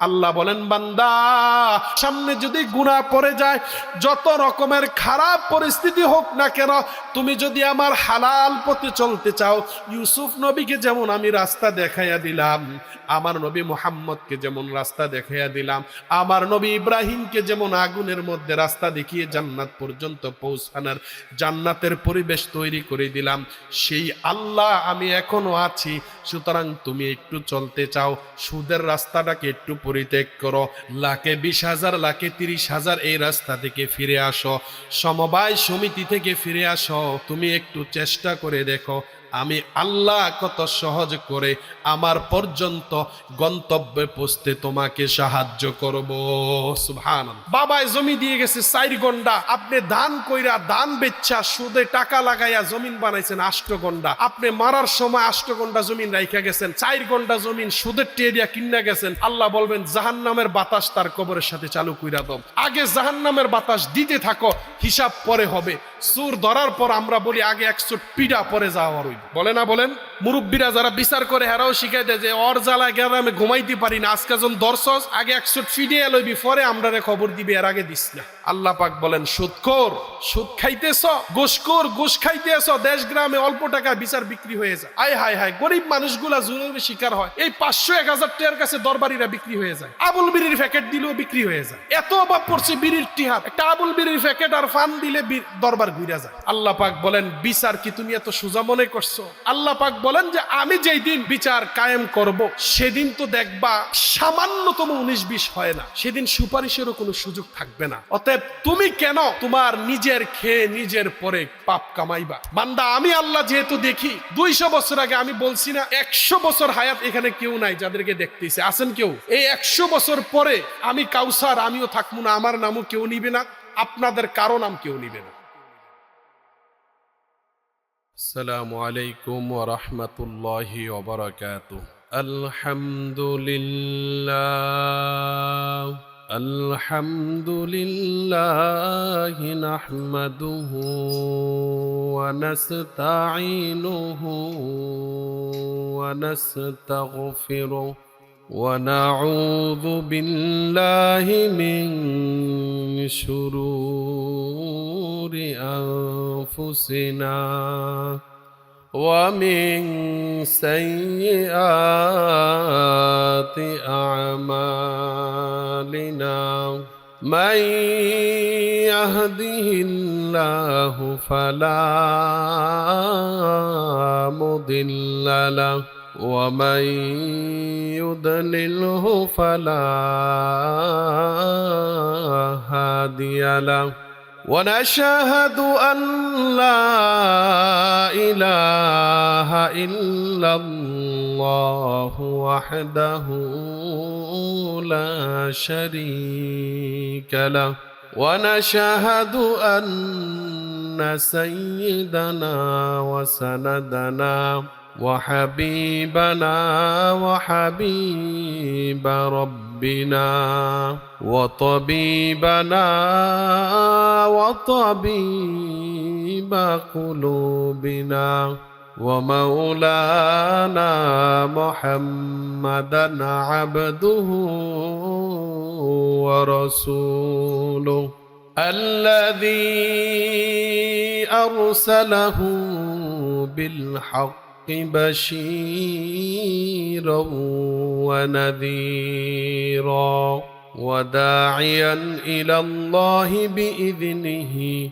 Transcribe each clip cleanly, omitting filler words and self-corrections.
আল্লাহ বলেন, বান্দা সামনে যদি গুনাহ পড়ে যায়, যত রকমের খারাপ পরিস্থিতি হোক না কেন, তুমি যদি আমার হালাল পথে চলতে চাও, ইউসুফ নবীকে যেমন আমি রাস্তা দেখাইয়া দিলাম, আমার নবী মুহাম্মদকে যেমন রাস্তা দেখাইয়া দিলাম, আমার নবী ইব্রাহিমকে যেমন আগুনের মধ্যে রাস্তা দেখিয়ে জান্নাত পর্যন্ত পৌঁছানোর জান্নাতের পরিবেশ তৈরি করে দিলাম, সেই আল্লাহ আমি এখনো আছি। সুতরাং তুমি একটু চলতে চাও, সুদের রাস্তাটাকে একটু পরিত্যাগ করো, লাখে 20,000 লাখে 30,000 এই রাস্তা থেকে ফিরে আসো, সমবায় সমিতি থেকে ফিরে আসো, তুমি একটু চেষ্টা করে দেখো আমি আল্লাহ কত সহজ করে আমার পর্যন্ত গন্তব্যে পৌঁছতে তোমাকে সাহায্য করব। সুবহানাল্লাহ। বাবায় জমি দিয়ে গেছে 4 গন্ডা, আপনি ধান কইরা ধান বেচা সুদে টাকা লাগাইয়া জমিন বানাইছেন 8 গন্ডা, আপনি মারার সময় 8 গন্ডা জমিন রাইখা গেছেন, 4 গন্ডা জমিন সুদের টিয়া দিয়া কিনা গেছেন। আল্লাহ বলবেন জাহান্নামের বাতাস তার কবরের সাথে চালু কইরা দাও, আগে জাহান্নামের বাতাস দিতে থাকো, হিসাব পরে হবে। সুর ধরার পর আমরা বলি আগে 100 পিডা পরে যাওয়ার হইব, বলে না বলেন? মুরব্বীরা যারা বিচার করে হেরাও শিখাই দেয় যে ওর জ্বালা গেলে আমি ঘুমাইতে পারি না, আজকে যখন দর্শস আগে 100 ফিডিয়ে লইবি, পরে আমরা খবর দিবি, এর আগে দিস না। আল্লাহ পাক বলেন, সুদখোর সুদ খাইতেছ, ঘুষখোর ঘুষ খাইতেছ, দেশ গ্রামে অল্প টাকা বিচার বিক্রি হয়ে যায়। আয় হায় হায়, গরিব মানুষগুলা জুলুমের শিকার হয়, এই 500-1000 টাকার কাছে দরবারিরা বিক্রি হয়ে যায়, আবুল বিড়ির প্যাকেট দিলেও বিক্রি হয়ে যায়, এত অভাব পড়ছে বিড়ির টিহার, একটা আবুল বিড়ির প্যাকেট আর ফান দিলে দরবার ঘুরে যায়। আল্লাহ পাক বলেন, বিচার কি তুমি এত সোজা মনে করছো? আল্লাহ পাক বলেন যে আমি যেই দিন বিচার কায়েম করব, সেদিন তো দেখবা সামান্যতম 19-20 হয় না, সেদিন সুপারিশেরও কোনো সুযোগ থাকবে না। অতএব তুমি কেন তোমার নিজের খেয়ে নিজের পরে পাপ কামাইবা? বান্দা আমি আল্লাহ যেহেতু দেখি, 200 বছর আগে আমি বলছি না 100 বছর হায়াত এখানে কেউ নাই যাদেরকে দেখতেছে, আছেন কেউ? এই 100 বছর পরে আমি কাউসার, আমিও থাকবো না, আমার নামও কেউ নিবে না, আপনাদের কারো নাম কেউ নিবে না। আসসালামু আলাইকুম ওয়া রাহমাতুল্লাহি ওয়া বারাকাতুহু। আলহামদুলিল্লাহ নাহমাদুহু ওয়া নাস্তাঈনুহু ওয়া নাস্তাগফিরুহু ওয়া নাউযু বিল্লাহি মিন শুরুরি আনফুসিনা ومن سيئات أعمالنا من يهده الله فلا مضل له ومن يضلله فلا هادي له ونشهد أن لا إله إلا الله وحده لا شريك له ونشهد أن سيدنا وسندنا وحبيبنا وحبيب ربنا وطبيبنا وطبيب قلوبنا ومولانا محمدا عبده ورسوله الذي أرسله بالحق بشيرا ونذيرا وداعيا إلى الله بإذنه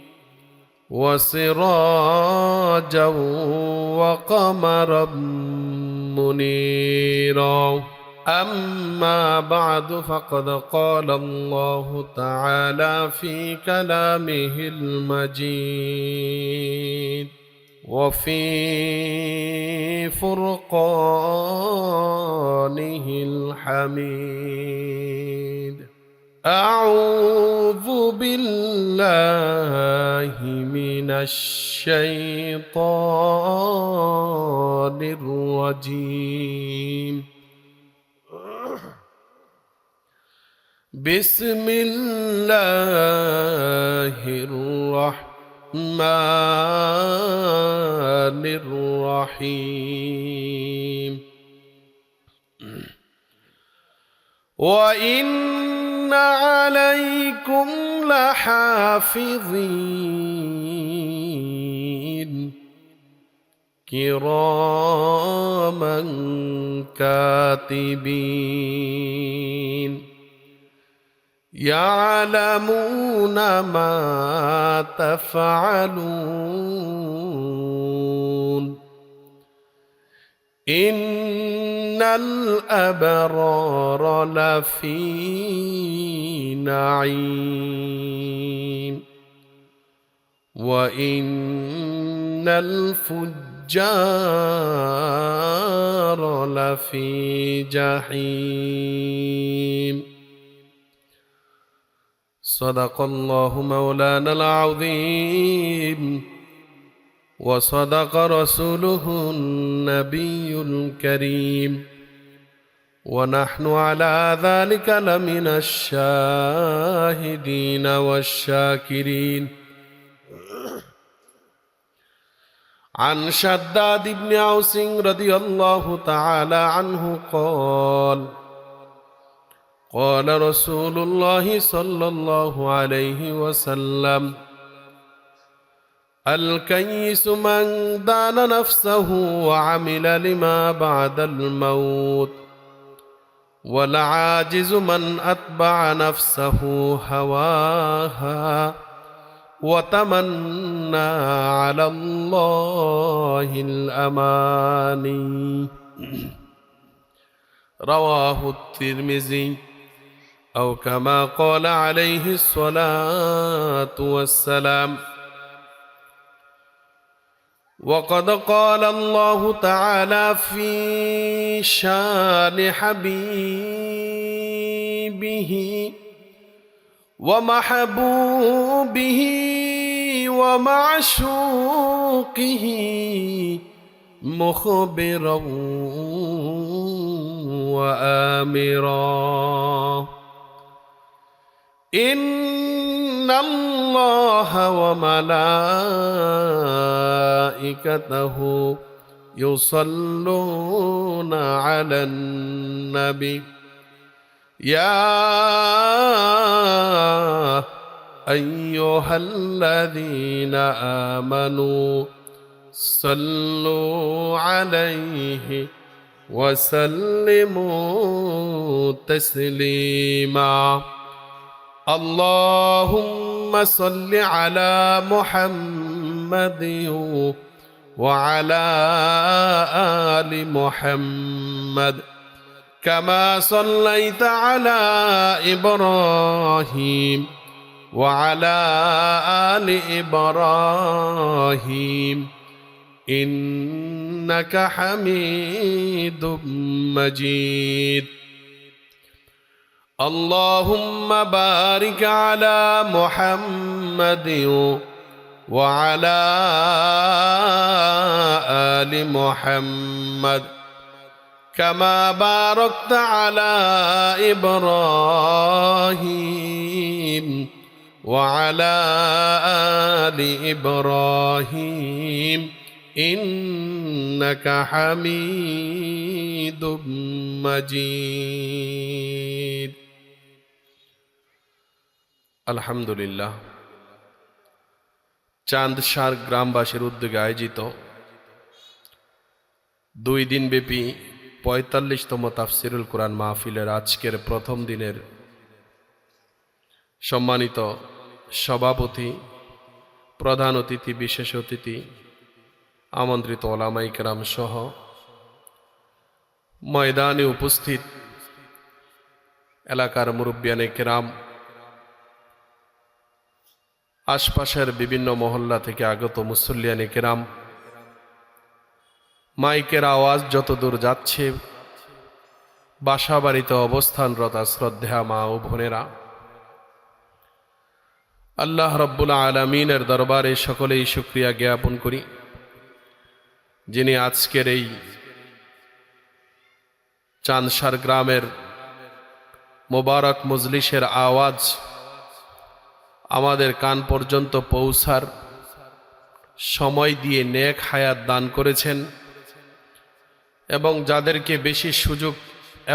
وسراجا وقمرا منيرا أما بعد فقد قال الله تعالى في كلامه المجيد وفي فرقانه الحميد أعوذ بالله من الشيطان الرجيم بسم الله الرحمن الرحيم وإن عليكم لحافظين كراما كاتبين يعلمون ما تفعلون إن الأبرار لفي نعيم وإن الفجار لفي جحيم صدق الله مولانا العظيم وصدق رسوله النبي الكريم ونحن على ذلك لمن الشاهدين والشاكرين عن شداد بن أوس رضي الله تعالى عنه قال قال رسول الله صلى الله عليه وسلم الكيس من دان نفسه وعمل لما بعد الموت والعاجز من أتبع نفسه هواها وتمنى على الله الأماني رواه الترمذي أو كما قال عليه الصلاة والسلام وقد قال الله تعالى في شان حبيبه ومحبوبه ومعشوقه مخبرا وآمرا إن الله وملائكته يصلون على النبي يا أيها الذين آمنوا صلوا عليه وسلموا تسليما اللهم صل على محمد وعلى آل محمد كما صليت على إبراهيم وعلى آل إبراهيم إنك حميد مجيد اللهم بارك على محمد وعلى آل محمد كما باركت على إبراهيم وعلى آل إبراهيم إنك حميد مجيد আলহামদুলিল্লাহ চাঁদসার গ্রামবাসীর উদ্যোগে আয়োজিত 2 দিনব্যাপী 45তম তাফসিরুল কোরআন মাহফিলের আজকের প্রথম দিনের সম্মানিত সভাপতি, প্রধান অতিথি, বিশেষ অতিথি, আমন্ত্রিত ওলামায়ে কেরাম সহ ময়দানে উপস্থিত এলাকার মুরব্বিয়ানে কেরাম, আশপাশের বিভিন্ন মহল্লা থেকে আগত মুসল্লিয়ানে কেরাম, মাইকের আওয়াজ যতদূর যাচ্ছে বাসা বাড়িতে অবস্থানরত শ্রদ্ধা মা ও বোনেরা, আল্লাহ রব্বুল আলামিনের দরবারে সকলেই শুকরিয়া জ্ঞাপন করি, যিনি আজকের এই চাঁদসার গ্রামের মোবারক মজলিসের আওয়াজ আমাদের কান পর্যন্ত পৌঁছার সময় দিয়ে নেক হায়াত দান করেছেন এবং যাদেরকে বেশি সুযোগ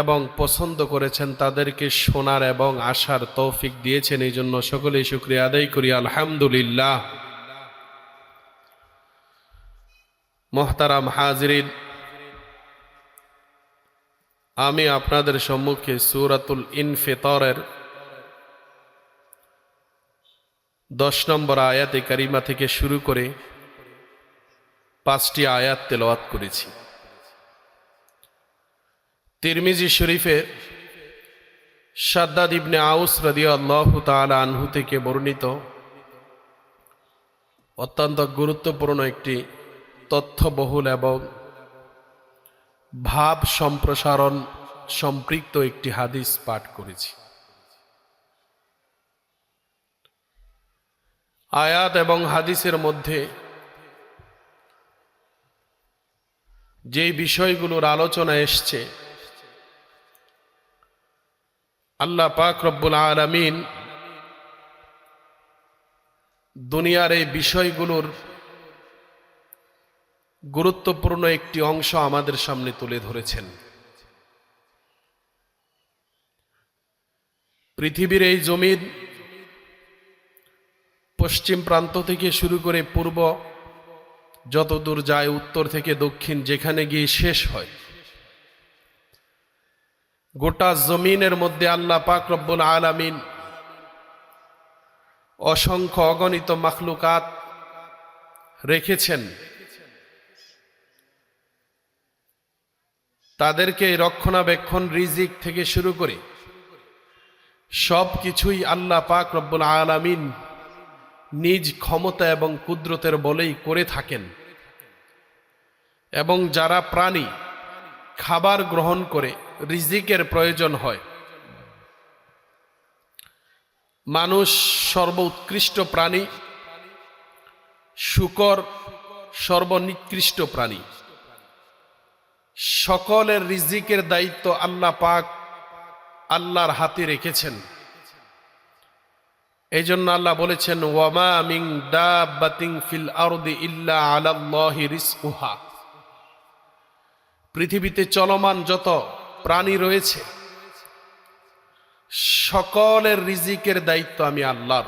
এবং পছন্দ করেছেন, তাদেরকে শোনার এবং আসার তৌফিক দিয়েছেন। এই জন্য সকলেই শুকরিয়া আদায় করি, আলহামদুলিল্লাহ। মোহতারাম হাজরিন, আমি আপনাদের সম্মুখে সূরাতুল ইনফিতরের 10 নম্বর আয়াতে কারিমা থেকে শুরু করে 5টি আয়াত তেলাওয়াত করেছি। তিরমিজি শরীফে শাদ্দাদ ইবনে আউস রাদিয়াল্লাহু তাআলা আনহু থেকে বর্ণিত অত্যন্ত গুরুত্বপূর্ণ একটি তথ্যবহুল এবং ভাব সম্প্রসারণ সম্পৃক্ত একটি হাদিস পাঠ করেছি। আয়াত এবং হাদিসের মধ্যে যে বিষয়গুলোর আলোচনা এসছে, আল্লাহ পাক রব্বুল আলামিন দুনিয়ার এই বিষয়গুলোর গুরুত্বপূর্ণ একটি অংশ আমাদের সামনে তুলে ধরেছেন। পৃথিবীর এই জমিন পশ্চিম প্রান্ত থেকে শুরু করে পূর্ব যত দূর যায়, উত্তর থেকে দক্ষিণ যেখানে গিয়ে শেষ হয়, গোটা জমিনের মধ্যে আল্লাহ পাক রব্বুল আলামিন অসংখ্য অগণিত মাখলুকাত রেখেছেন। তাদেরকে রক্ষণাবেক্ষণ, রিজিক থেকে শুরু করে সব কিছুই আল্লাহ পাক রব্বুল আলামিন নিজ ক্ষমতা এবং কুদরতের বলেই করে থাকেন। এবং যারা প্রাণী খাবার গ্রহণ করে রিজিকের প্রয়োজন হয়, মানুষ সর্বোৎকৃষ্ট প্রাণী, শূকর সর্বনিকৃষ্ট প্রাণী। সকলের রিজিকের দায়িত্ব আল্লাহ পাক আল্লাহর হাতে রেখেছেন। এই জন্য আল্লাহ বলেছেন, ওয়ামা মিন দাব্বাতিন ফিল আরদি ইল্লা আলাল্লাহি রিজকুহা। পৃথিবীতে চলমান যত প্রাণী রয়েছে সকলের রিজিকের দায়িত্ব আমি আল্লাহর।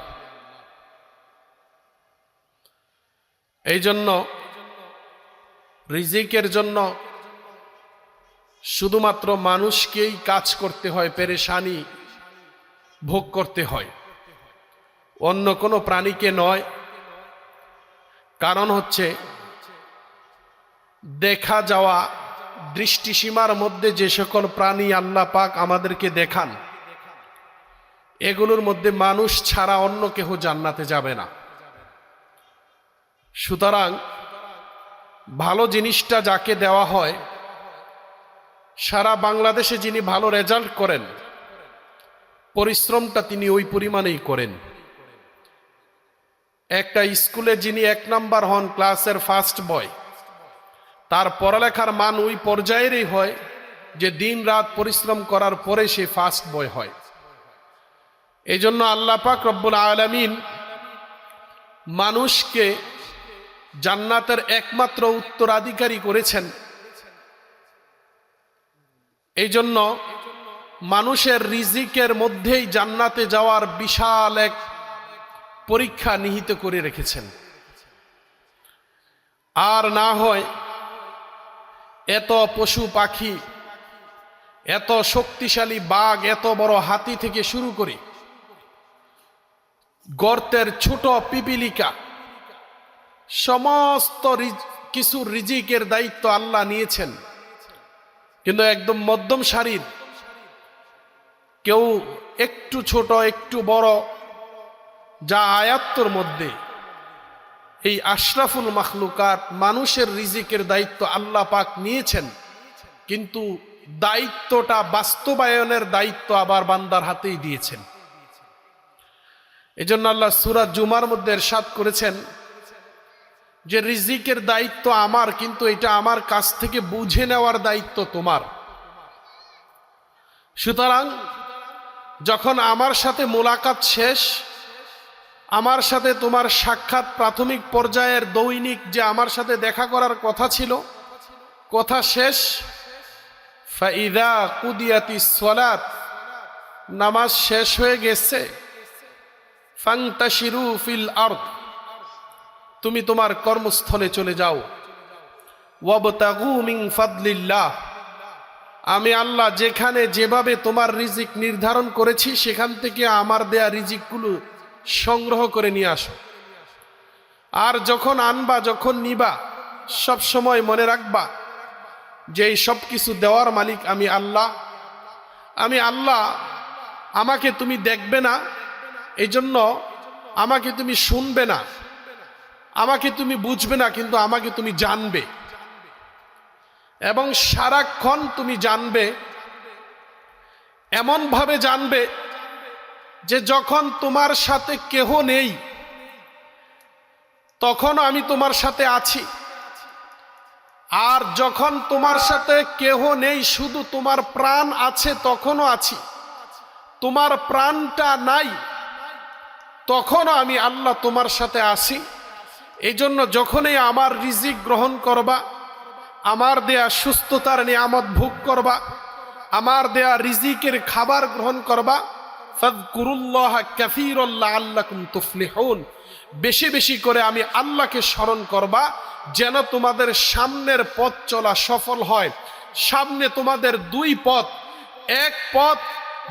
এই জন্য রিজিকের জন্য শুধুমাত্র মানুষকেই কাজ করতে হয়, পেরেশানি ভোগ করতে হয়, অন্য কোনো প্রাণীকে নয়। কারণ হচ্ছে দেখা যাওয়া দৃষ্টিসীমার মধ্যে যে সকল প্রাণী আল্লাহ পাক আমাদেরকে দেখান, এগুলোর মধ্যে মানুষ ছাড়া অন্য কেউ জান্নাতে যাবে না। সুতরাং ভালো জিনিসটা যাকে দেওয়া হয়, সারা বাংলাদেশে যিনি ভালো রেজাল্ট করেন, পরিশ্রমটা তিনি ওই পরিমাণেই করেন। একটা স্কুলে যিনি 1 নাম্বার হন, ক্লাসের ফার্স্ট বয়, তার পড়ালেখার মান ওই পর্যায়েরই হয় যে দিন রাত পরিশ্রম করার পরে সে ফার্স্ট বয় হয়। এই জন্য আল্লাহ পাক রব্বুল আলামিন মানুষকে জান্নাতের একমাত্র উত্তরাধিকারী করেছেন। এই জন্য মানুষের রিজিকের মধ্যেই জান্নাতে যাওয়ার বিশাল এক পরীক্ষা নিহিত করে রেখেছেন। আর না হয় এত পশু পাখি, এত শক্তিশালী বাঘ, এত বড় হাতি থেকে শুরু করে গর্তের ছোট পিপিলিকা, সমস্ত কিছু রিজিকের দায়িত্ব আল্লাহ নিয়েছেন। কিন্তু একদম মধ্যম সারির কেউ, একটু ছোট একটু বড়, যা আয়াত্তর মধ্যে, এই আশরাফুল মাখলুকাত মানুষের রিজিকের দায়িত্ব আল্লাহ পাক নিয়েছেন। কিন্তু দায়িত্বটা বাস্তবায়নের দায়িত্ব আবার বান্দার হাতেই দিয়েছেন। এই জন্য আল্লাহ সূরা জুমার মধ্যে ইরশাদ করেছেন যে রিজিকের দায়িত্ব আমার, কিন্তু এটা আমার কাছ থেকে বুঝে নেওয়ার দায়িত্ব তোমার। সুতরাং যখন আমার সাথে মোলাকাত শেষ, আমার সাথে তোমার সাক্ষাৎ প্রাথমিক পর্যায়ের দৈনিক যে আমার সাথে দেখা করার কথা ছিল, কথা শেষ, ফাইদা কুদিয়াতিস সালাত, নামাজ শেষ হয়ে গেছে, ফান্তাশিরু ফিল আরদ, তুমি তোমার কর্মস্থলে চলে যাও, ওয়াবতাগু মিন ফাদলিল্লাহ, আমি আল্লাহ যেখানে যেভাবে তোমার রিজিক নির্ধারণ করেছি সেখান থেকে আমার দেয়া রিজিকগুলো সংগ্রহ করে নিয়ে আসো। আর যখন আনবা, যখন নিবা, সব সময় মনে রাখবা যে এই সব কিছু দেওয়ার মালিক আমি আল্লাহ। আমি আল্লাহ, আমাকে তুমি দেখবে না, এই জন্য আমাকে তুমি শুনবে না, আমাকে তুমি বুঝবে না, কিন্তু আমাকে তুমি জানবে, এবং সারাক্ষণ তুমি জানবে, এমন ভাবে জানবে যে যখন তোমার সাথে কেহ নেই তখন আমি তোমার সাথে আছি, আর যখন তোমার সাথে কেহ নেই শুধু তোমার প্রাণ আছে তখনও আছি, তোমার প্রাণটা নাই তখনও আমি আল্লাহ তোমার সাথে আছি। এই জন্য যখনই আমার রিজিক গ্রহণ করবা, আমার দেয়া সুস্থতার নিয়ামত ভোগ করবা, আমার দেয়া রিজিকের খাবার গ্রহণ করবা, ফাযকুরুল্লাহ কাসীরান লাআল্লাকুম তুফলিহুন, বেশি বেশি করে আমি আল্লাহকে স্মরণ করবা যেন তোমাদের সামনের পথ চলা সফল হয়। সামনে তোমাদের দুই পথ, এক পথ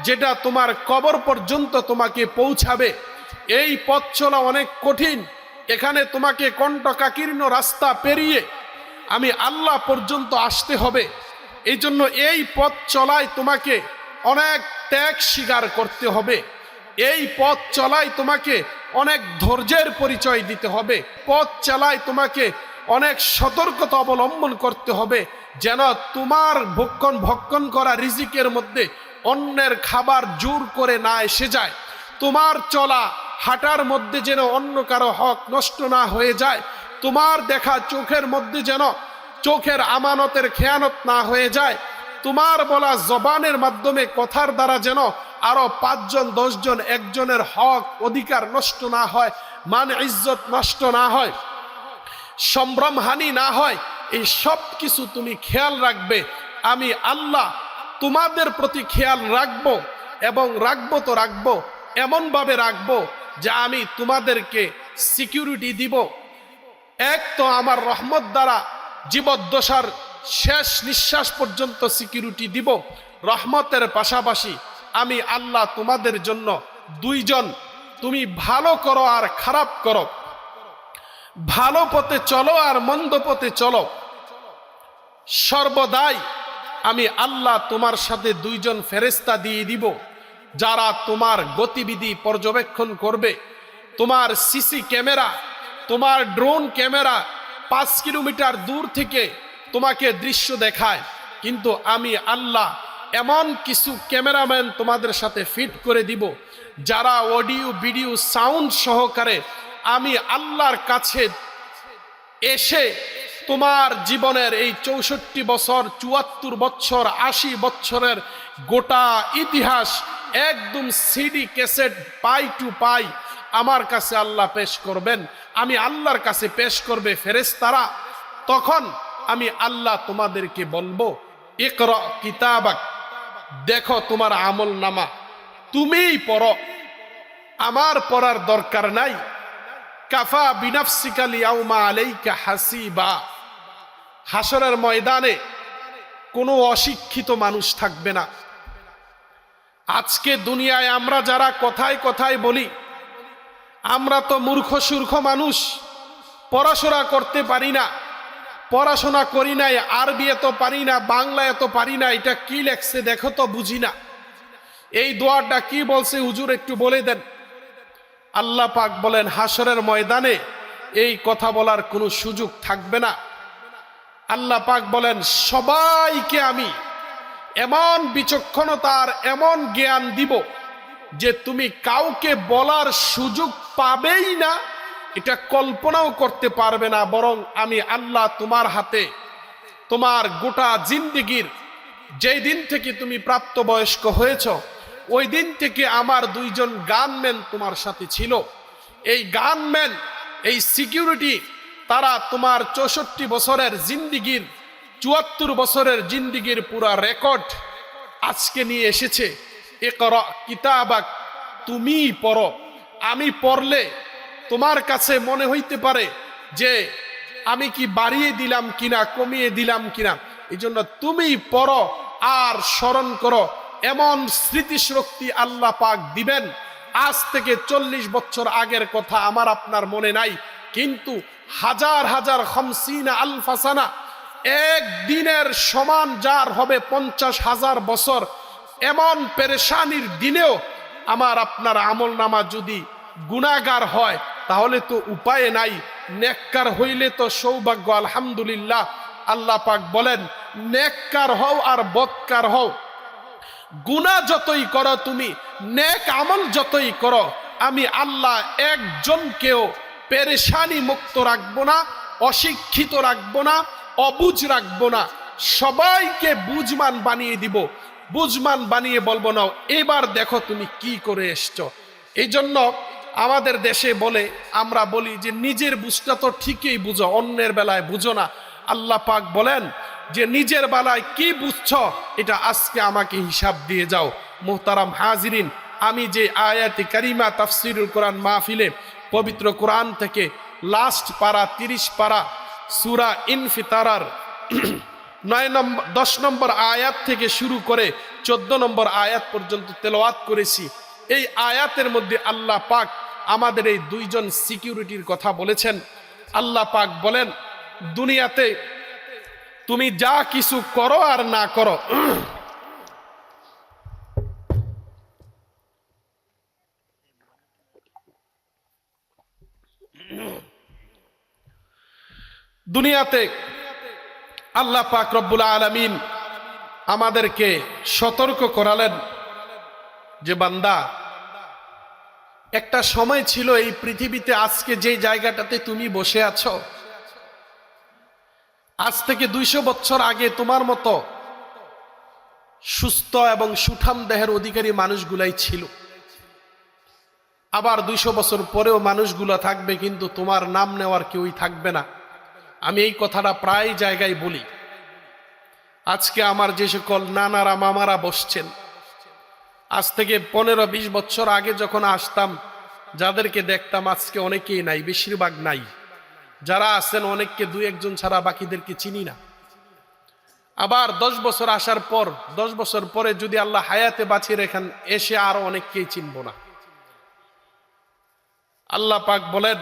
যেটা তোমার কবর পর্যন্ত তোমাকে পৌঁছাবে, এই পথ চলা অনেক কঠিন, এখানে তোমাকে কণ্টকাকীর্ণ রাস্তা পেরিয়ে আমি আল্লাহ পর্যন্ত আসতে হবে। এই জন্য এই পথ চলায় তোমাকে অনেক ত্যাগ স্বীকার করতে হবে, এই পথ চলায় তোমাকে অনেক ধৈর্যের পরিচয় দিতে হবে, পথ চালায় তোমাকে অনেক সতর্কতা অবলম্বন করতে হবে যেন তোমার ভক্ষণ করা রিজিকের মধ্যে অন্যের খাবার জোর করে না এসে যায়, তোমার চলা হাঁটার মধ্যে যেন অন্য কারো হক নষ্ট না হয়ে যায়, তোমার দেখা চোখের মধ্যে যেন চোখের আমানতের খেয়ানত না হয়ে যায়, তোমার বলা জবানের মাধ্যমে কথার দ্বারা যেন আরো 5 জন 10 জন একজনের হক অধিকার নষ্ট না হয়, মান ইজ্জত নষ্ট না হয়, সম্ভ্রমহানি না হয়। এই সব কিছু তুমি খেয়াল রাখবে। আমি আল্লাহ তোমাদের প্রতি খেয়াল রাখবো, এবং রাখবো তো রাখবো, এমনভাবে রাখবো যে আমি তোমাদেরকে সিকিউরিটি দিব। এক তো আমার রহমত দ্বারা জীবদ্দশার শেষ নিঃশ্বাস পর্যন্ত সিকিউরিটি দিব, রহমতের পাশাপাশি আমি আল্লাহ তোমাদের জন্য দুইজন, তুমি ভালো করো আর খারাপ করো, ভালো পথে চলো আর মন্দ পথে চলো, সর্বদাই আমি আল্লাহ তোমার সাথে দুইজন ফেরেশতা দিয়ে দিব যারা তোমার গতিবিধি পর্যবেক্ষণ করবে। তোমার সিসি ক্যামেরা, তোমার ড্রোন ক্যামেরা 5 কিলোমিটার দূর থেকে তোমাকে দৃশ্য দেখায়, কিন্তু আমি আল্লাহ এমন কিছু ক্যামেরাম্যান তোমাদের সাথে ফিট করে দিব যারা অডিও ভিডিও সাউন্ড সহকারে আমি আল্লাহর কাছে এসে তোমার জীবনের এই 64 বছর, 74 বছর, 80 বছরের গোটা ইতিহাস একদম সিডি ক্যাসেট পাই টু পাই আমার কাছে আল্লাহ পেশ করবেন, আমি আল্লাহর কাছে পেশ করবে ফেরেশতারা। তখন আমি আল্লাহ তোমাদেরকে বলবো, ইকরা কিতাবাক, দেখো তোমার আমল নামা, তুমিই পড়ো, আমার পড়ার দরকার নাই। কাফা বিনাফসিকা লিয়াউমা আলাইকা হাসিবা, হাসরের ময়দানে কোনো অশিক্ষিত মানুষ থাকবে না। আজকে দুনিয়ায় আমরা যারা কথায় কথায় বলি আমরা তো মূর্খ সূর্খ মানুষ, পড়াশোনা করতে পারি না, পড়াশোনা করি নাই, আরবি এত পারি না, বাংলা এত পারি না, এটা কি লেখছে দেখো তো বুঝি না, এই দোয়াটা কি বলছে হুজুর একটু বলে দেন। আল্লাহ পাক বলেন হাসরের ময়দানে এই কথা বলার কোনো সুযোগ থাকবে না। আল্লাহ পাক বলেন সবাইকে আমি এমন বিচক্ষণতার এমন জ্ঞান দিব যে তুমি কাউকে বলার সুযোগ পাবেই না, এটা কল্পনাও করতে পারবে না, বরং আমি আল্লাহ তোমার হাতে তোমার গোটা জিন্দেগির যেই দিন থেকে তুমি প্রাপ্তবয়স্ক হয়েছ ওই দিন থেকে আমার 2 জন গানম্যান তোমার সাথে ছিল। এই গানম্যান, এই সিকিউরিটি, তারা তোমার 64 বছরের জিন্দেগির ৭৪ বছরের জিন্দিগির পুরা রেকর্ড আজকে নিয়ে এসেছে। ইকরা কিতাবাক, তুমি পড়ো। আমি পড়লে তোমার কাছে মনে হইতে পারে যে আমি কি বাড়িয়ে দিলাম কিনা, কমিয়ে দিলাম কিনা। এই জন্য তুমি পড়ো আর স্মরণ করো। এমন স্মৃতিশক্তি আল্লাহ পাক দিবেন, আজ থেকে 40 বছর আগের কথা আমার আপনার মনে নাই, কিন্তু হাজার হাজার খামসিনা আলফা সানা, একদিনের সমান যার হবে 50,000 বছর, এমন পেরেশানির দিনেও আমার আপনার আমল নামা যদি গুনাহগার হয় তাহলে তো উপায় নাই, নেককার হইলে তো সৌভাগ্য। আলহামদুলিল্লাহ, আল্লাহ পাক বলেন নেককার হও আর বদকার হও, গুনাহ যতই করো তুমি, নেক আমল যতই করো, আমি আল্লাহ একজনকেও পেরেশানি মুক্ত রাখবো না, অশিক্ষিত রাখবো না, অবুঝ রাখবো না, সবাইকে বুঝমান বানিয়ে দিব। বুঝমান বানিয়ে বলবো না এবার দেখো তুমি কি করে এসছো। এই জন্য আমাদের দেশে বলে, আমরা বলি যে নিজের বুঝটা তো ঠিকই বুঝো, অন্যের বেলায় বুঝো না। আল্লাহ পাক বলেন যে নিজের বেলায় কি বুঝছো এটা আজকে আমাকে হিসাব দিয়ে যাও। মুহতারাম হাজিরিন, আমি যে আয়াতে কারিমা তাফসিরুল কোরআন মাহফিলে পবিত্র কোরআন থেকে লাস্ট পারা 30 পারা সূরা ইনফিতারার 10 নম্বর আয়াত থেকে শুরু করে 14 নম্বর আয়াত পর্যন্ত তেলাওয়াত করেছি, এই আয়াতের মধ্যে আল্লাহ পাক আমাদের এই দুইজন সিকিউরিটির কথা বলেছেন। আল্লাহ পাক বলেন দুনিয়াতে তুমি যা কিছু করো আর না করো, দুনিয়াতে আল্লাহ পাক রব্বুল আলামিন আমাদেরকে সতর্ক করালেন যে বান্দা, একটা সময় ছিল এই পৃথিবীতে আজকে যে জায়গাটাতে তুমি বসে আছো, আজ থেকে 200 বছর আগে তোমার মতো সুস্থ এবং সুঠাম দেহের অধিকারী মানুষগুলাই ছিল। আবার 200 বছর পরেও মানুষগুলো থাকবে, কিন্তু তোমার নাম নেওয়ার কেউই থাকবে না। আমি এই কথাটা প্রায় জায়গায় বলি। আজকে আমার যে সকল নানারা মামারা বসছেন, আজ থেকে 15-20 বছর আগে যখন আসতাম যাদেরকে দেখতাম আজকে অনেকেই নাই, বেশিরভাগ নাই। যারা আছেন অনেককে 2-1 জন ছাড়া বাকিদেরকে চিনি না। আবার 10 বছর আসার পর, 10 বছর পরে যদি আল্লাহ হায়াতে বাঁচিয়ে রেখেন, এসে আরো অনেককেই চিনব না। আল্লাহ পাক বলেন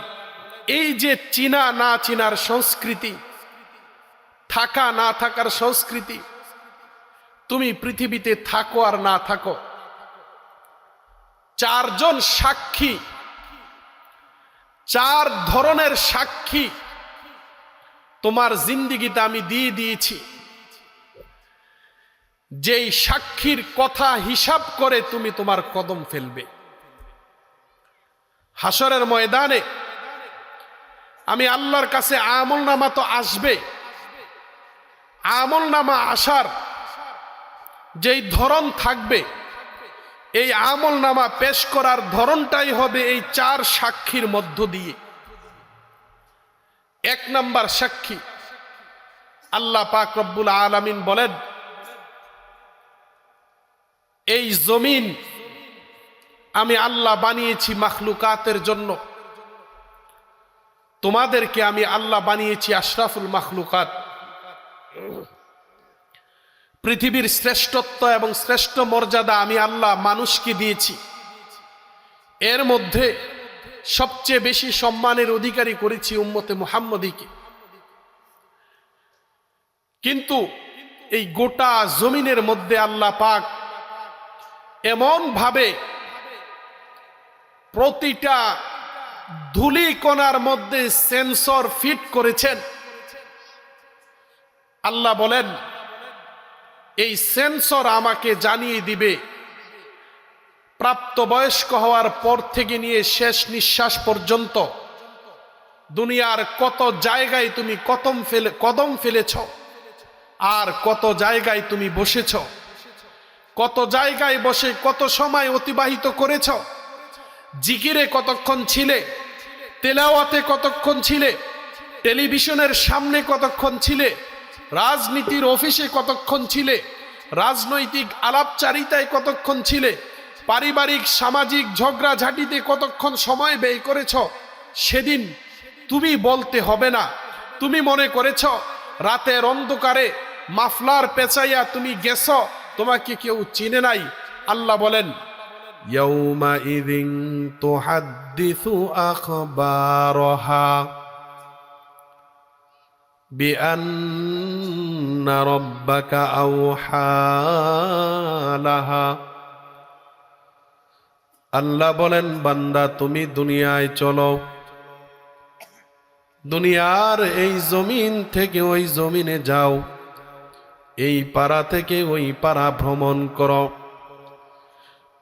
এই যে চিনা না চিনার সংস্কৃতি, থাকা না থাকার সংস্কৃতি, তুমি পৃথিবীতে থাকো আর না থাকো, 4 জন সাক্ষী, 4 ধরনের সাক্ষী তোমার জিন্দেগিতে আমি দিয়ে দিয়েছি। যেই সাক্ষীর কথা হিসাব করে তুমি তোমার কদম ফেলবে। হাসরের ময়দানে আমি আল্লাহর কাছে আমলনামা তো আসবে, আমলনামা আসার যেই ধরন থাকবে, এই আমলনামা পেশ করার ধরনটাই হবে এই 4 সাক্ষীর মধ্য দিয়ে। 1 নাম্বার সাক্ষী আল্লাহ পাক রব্বুল আলামিন বলেন এই জমিন আমি আল্লাহ বানিয়েছি মাখলুকাতের জন্য, তোমাদেরকে আমি আল্লাহ বানিয়েছি আশরাফুল মাখলুকাত। পৃথিবীর শ্রেষ্ঠত্ব এবং শ্রেষ্ঠ মর্যাদা আমি আল্লাহ মানুষকে দিয়েছি। এর মধ্যে সবচেয়ে বেশি সম্মানের অধিকারী করেছি উম্মতে মুহাম্মদীকে। কিন্তু এই গোটা জমিনের মধ্যে আল্লাহ পাক এমন ভাবে প্রতিটা ধূলিকণার মধ্যে সেন্সর ফিট করেছেন, আল্লাহ বলেন এই সেন্সর আমাকে জানিয়ে দিবে প্রাপ্তবয়স্ক হওয়ার পর থেকে নিয়ে শেষ নিঃশ্বাস পর্যন্ত দুনিয়ার কত জায়গায় তুমি কদম ফেলেছ, আর কত জায়গায় তুমি বসেছ, কত জায়গায় বসে কত সময় অতিবাহিত করেছ, জিকিরে কতক্ষণ ছিলে, তেলাওয়াতে কতক্ষণ ছিলে, টেলিভিশনের সামনে কতক্ষণ ছিলে, রাজনীতির অফিসে কতক্ষণ ছিলে, রাজনৈতিক আলাপচারিতায় কতক্ষণ ছিলে, পারিবারিক সামাজিক ঝগড়াঝাটিতে কতক্ষণ সময় ব্যয় করেছ, সেদিন তুমি বলতে হবে না। তুমি মনে করেছ রাতের অন্ধকারে মাফলার পেঁচাইয়া তুমি গেছ, তোমাকে কেউ চিনে নাই। আল্লাহ বলেন, ইয়াউমাইযিন তুহাদ্দিসু আখবারহা বিআন্না রাব্বাকা আওহা লাহা। আল্লাহ বলেন, বান্দা তুমি দুনিয়ায় চলো, দুনিয়ার এই জমিন থেকে ওই জমিনে যাও, এই পাড়া থেকে ওই পাড়া ভ্রমণ করো।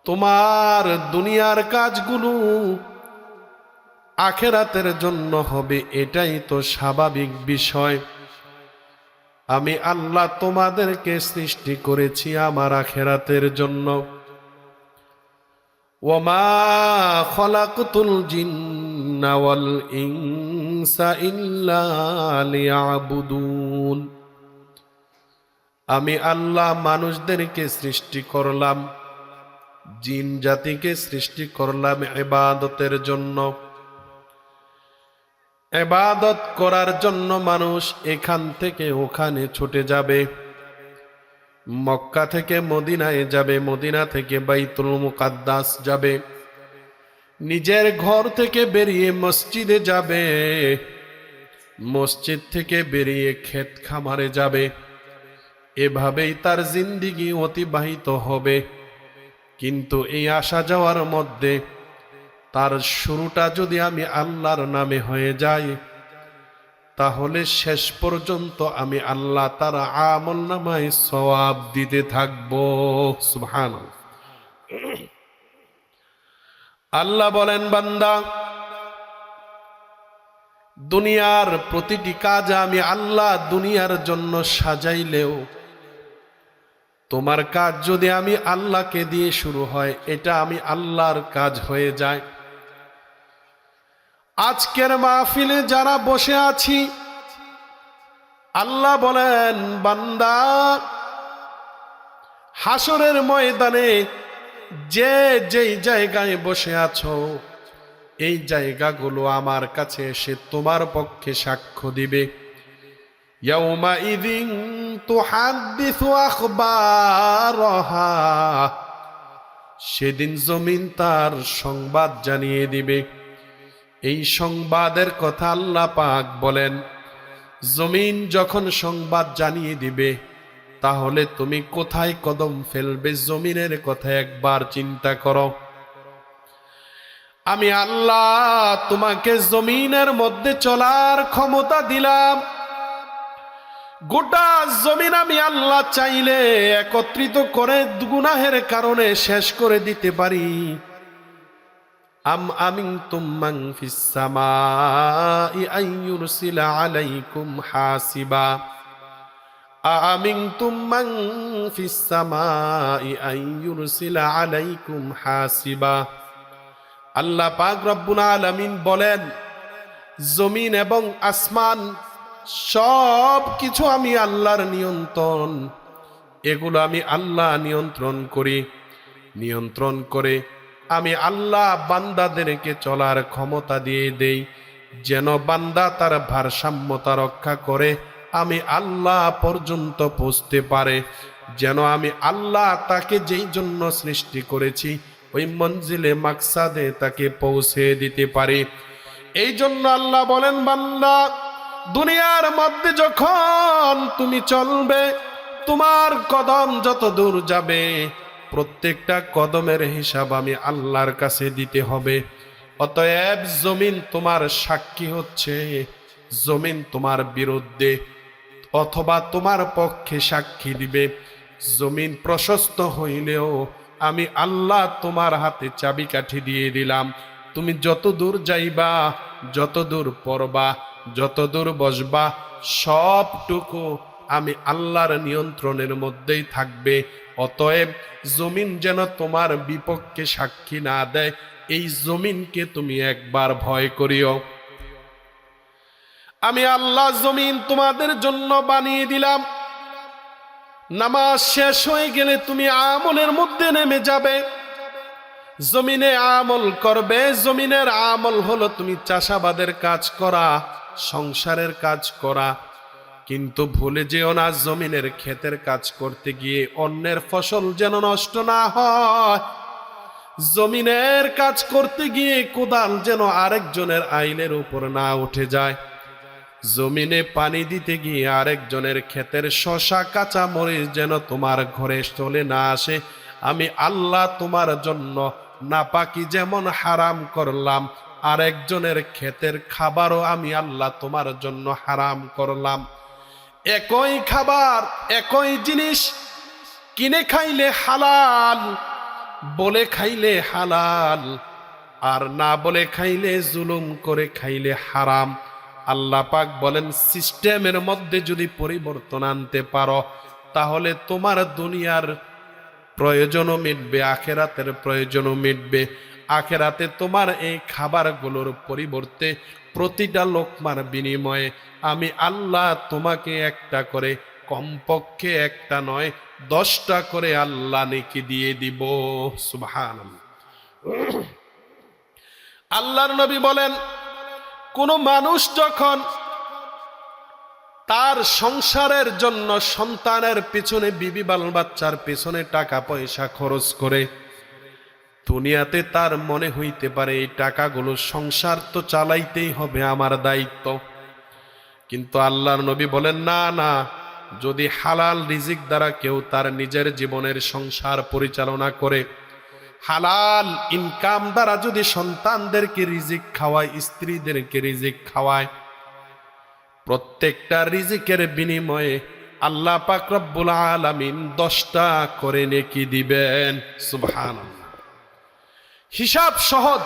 তোমার দুনিয়ার কাজগুলো আখিরাতের জন্য হবে, এটাই তো স্বাভাবিক বিষয়। আমি আল্লাহ তোমাদেরকে সৃষ্টি করেছি আমার আখিরাতের জন্য। ওয়ামা খলাকতুল জিন্না ওয়াল ইনসা ইল্লা লিয়াবুদুন। আমি আল্লাহ মানুষদেরকে সৃষ্টি করলাম, জিন জাতিকে সৃষ্টি করলাম ইবাদতের জন্য। ইবাদত করার জন্য মানুষ এখান থেকে ওখানে ছুটে যাবে, মক্কা থেকে মদিনায় যাবে, মদিনা থেকে বাইতুল মুকাদ্দাস যাবে, নিজের ঘর থেকে বেরিয়ে মসজিদে যাবে, মসজিদ থেকে বেরিয়ে ক্ষেত খামারে যাবে। এভাবেই তার জিন্দেগি অতিবাহিত হবে। কিন্তু এই আসা যাওয়ার মধ্যে তার শুরুটা যদি আমি আল্লাহর নামে হয়ে যায়, তাহলে শেষ পর্যন্ত আমি আল্লাহ তার আমলনামায় সওয়াব দিতে থাকবো। সুবহানাল্লাহ। আল্লাহ বলেন, বান্দা দুনিয়ার প্রতিটি কাজ আমি আল্লাহ দুনিয়ার জন্য সাজাইলেও তোমার কাজ যদি আমি আল্লাহকে দিয়ে শুরু হয়, এটা আমি আল্লাহর কাজ হয়ে যায়। আজকের মাহফিলে যারা বসে আছি, আল্লাহ বলেন, বান্দা হাসরের ময়দানে যে যেই জায়গায় বসে আছো, এই জায়গাগুলো আমার কাছে এসে তোমার পক্ষে সাক্ষ্য দিবে। ইয়াউমাইযিন তুহাদ্দিসু আখবারহা। সেদিন জমিন তার সংবাদ জানিয়ে দিবে। এই সংবাদের কথা আল্লাহ পাক বলেন, জমিন যখন সংবাদ জানিয়ে দিবে, তাহলে তুমি কোথায় কদম ফেলবে জমিনের কথা একবার চিন্তা করো। আমি আল্লাহ তোমাকে জমিনের মধ্যে চলার ক্ষমতা দিলাম। গোটা জমিন আমি আল্লাহ চাইলে একত্রিত করে গুনাহের কারণে শেষ করে দিতে পারি। আমিনতুম মান ফিস সামাই আইয়ুরসিলা আলাইকুম হাসিবা। আমিনতুম মান ফিস সামাই আইয়ুরসিলা আলাইকুম হাসিবা। আল্লাহ পাক রব্বুল আলামিন বলেন, জমিন এবং আসমান সব কিছু আমি আল্লাহর নিয়ন্ত্রণ। এগুলো আমি আল্লাহ নিয়ন্ত্রণ করি। নিয়ন্ত্রণ করে আমি আল্লাহ বান্দাদেরকে চলার ক্ষমতা দিয়ে দেই, যেন বান্দা তার ভারসাম্যতা রক্ষা করে আমি আল্লাহ পর্যন্ত পৌঁছতে পারে, যেন আমি আল্লাহ তাকে যেই জন্য সৃষ্টি করেছি ওই মঞ্জিলে মাকসাদে তাকে পৌঁছে দিতে পারি। এই জন্য আল্লাহ বলেন, বান্দা দুনিয়ার মধ্যে যখন তুমি চলবে, তোমার কদম যত দূর যাবে, প্রত্যেকটা কদমের হিসাব আমি আল্লাহর কাছে দিতে হবে। অতএব জমিন তোমার সাক্ষী হচ্ছে, জমিন তোমার বিরুদ্ধে অথবা তোমার পক্ষে সাক্ষী দিবে। জমিন প্রশস্ত হইলেও আমি আল্লাহ তোমার হাতে চাবিকাঠি দিয়ে দিলাম। তুমি যত দূর যাইবা, যত দূর পড়বা, যত দূর বসবা, সবটুকু আমি আল্লাহর নিয়ন্ত্রণের মধ্যেই থাকবে। অতএব জমিন যেন তোমার বিপক্ষে সাক্ষী না দেয়, এই জমিনকে তুমি একবার ভয় করিও। আমি আল্লাহ জমিন তোমাদের জন্য বানিয়ে দিলাম। নামাজ শেষ হয়ে গেলে তুমি আমলের মধ্যে নেমে যাবে, জমিনে আমল করবে। জমিনের আমল হলো তুমি চাষাবাদের কাজ করা, সংসারের কাজ করা। কিন্তু ভুলে যেও না, জমিনের ক্ষেতের কাজ করতে গিয়ে অন্যের ফসল যেন নষ্ট না হয়। জমিনের কাজ করতে গিয়ে কোদাল যেন আরেকজনের আইলের উপর না উঠে যায়। জমিনে পানি দিতে গিয়ে আরেকজনের ক্ষেতের শশা কাঁচা মরিচ যেন তোমার ঘরে চলে না আসে। আমি আল্লাহ তোমার জন্য নাপাকি যেমন হারাম করলাম, আরেকজনের ক্ষেতের খাবারও আমি আল্লাহ তোমার জন্য হারাম করলাম। একই খাবার, একই জিনিস কিনে খাইলে হালাল, বলে খাইলে হালাল, আর না বলে খাইলে জুলুম করে খাইলে হারাম। আল্লাহ পাক বলেন, সিস্টেমের মধ্যে যদি পরিবর্তন আনতে পারো তাহলে তোমার দুনিয়ার প্রয়োজনও মিটবে, আখেরাতের প্রয়োজনও মিটবে। আখেরাতে তোমার এই খাবারগুলোর পরিবর্তে প্রতিটা লোকমার বিনিময়ে আমি আল্লাহ তোমাকে একটা করে, কমপক্ষে একটা নয় 10টা করে আল্লাহ নেকি দিয়ে দিব। সুবহানাল্লাহ। আল্লাহর নবী বলেন, কোন মানুষ যখন তার সংসারের জন্য, সন্তানের পিছনে, বিবি বাল বাচ্চার পিছনে টাকা পয়সা খরচ করে, দুনিয়াতে তার মনে হইতে পারে এই টাকাগুলো সংসার তো চালাইতেই হবে, আমার দায়িত্ব। কিন্তু আল্লাহর নবী বলেন, না না, যদি হালাল রিজিক দ্বারা কেউ তার নিজের জীবনের সংসার পরিচালনা করে, হালাল ইনকাম দ্বারা যদি সন্তানদেরকে রিজিক খাওয়ায়, স্ত্রীদেরকে রিজিক খাওয়ায়, প্রত্যেকটা রিজিকের বিনিময়ে আল্লাহ পাক রব্বুল আলামিন 10টা করে নেকি দিবেন। সুবহানাল্লাহ। হিসাব সহজ।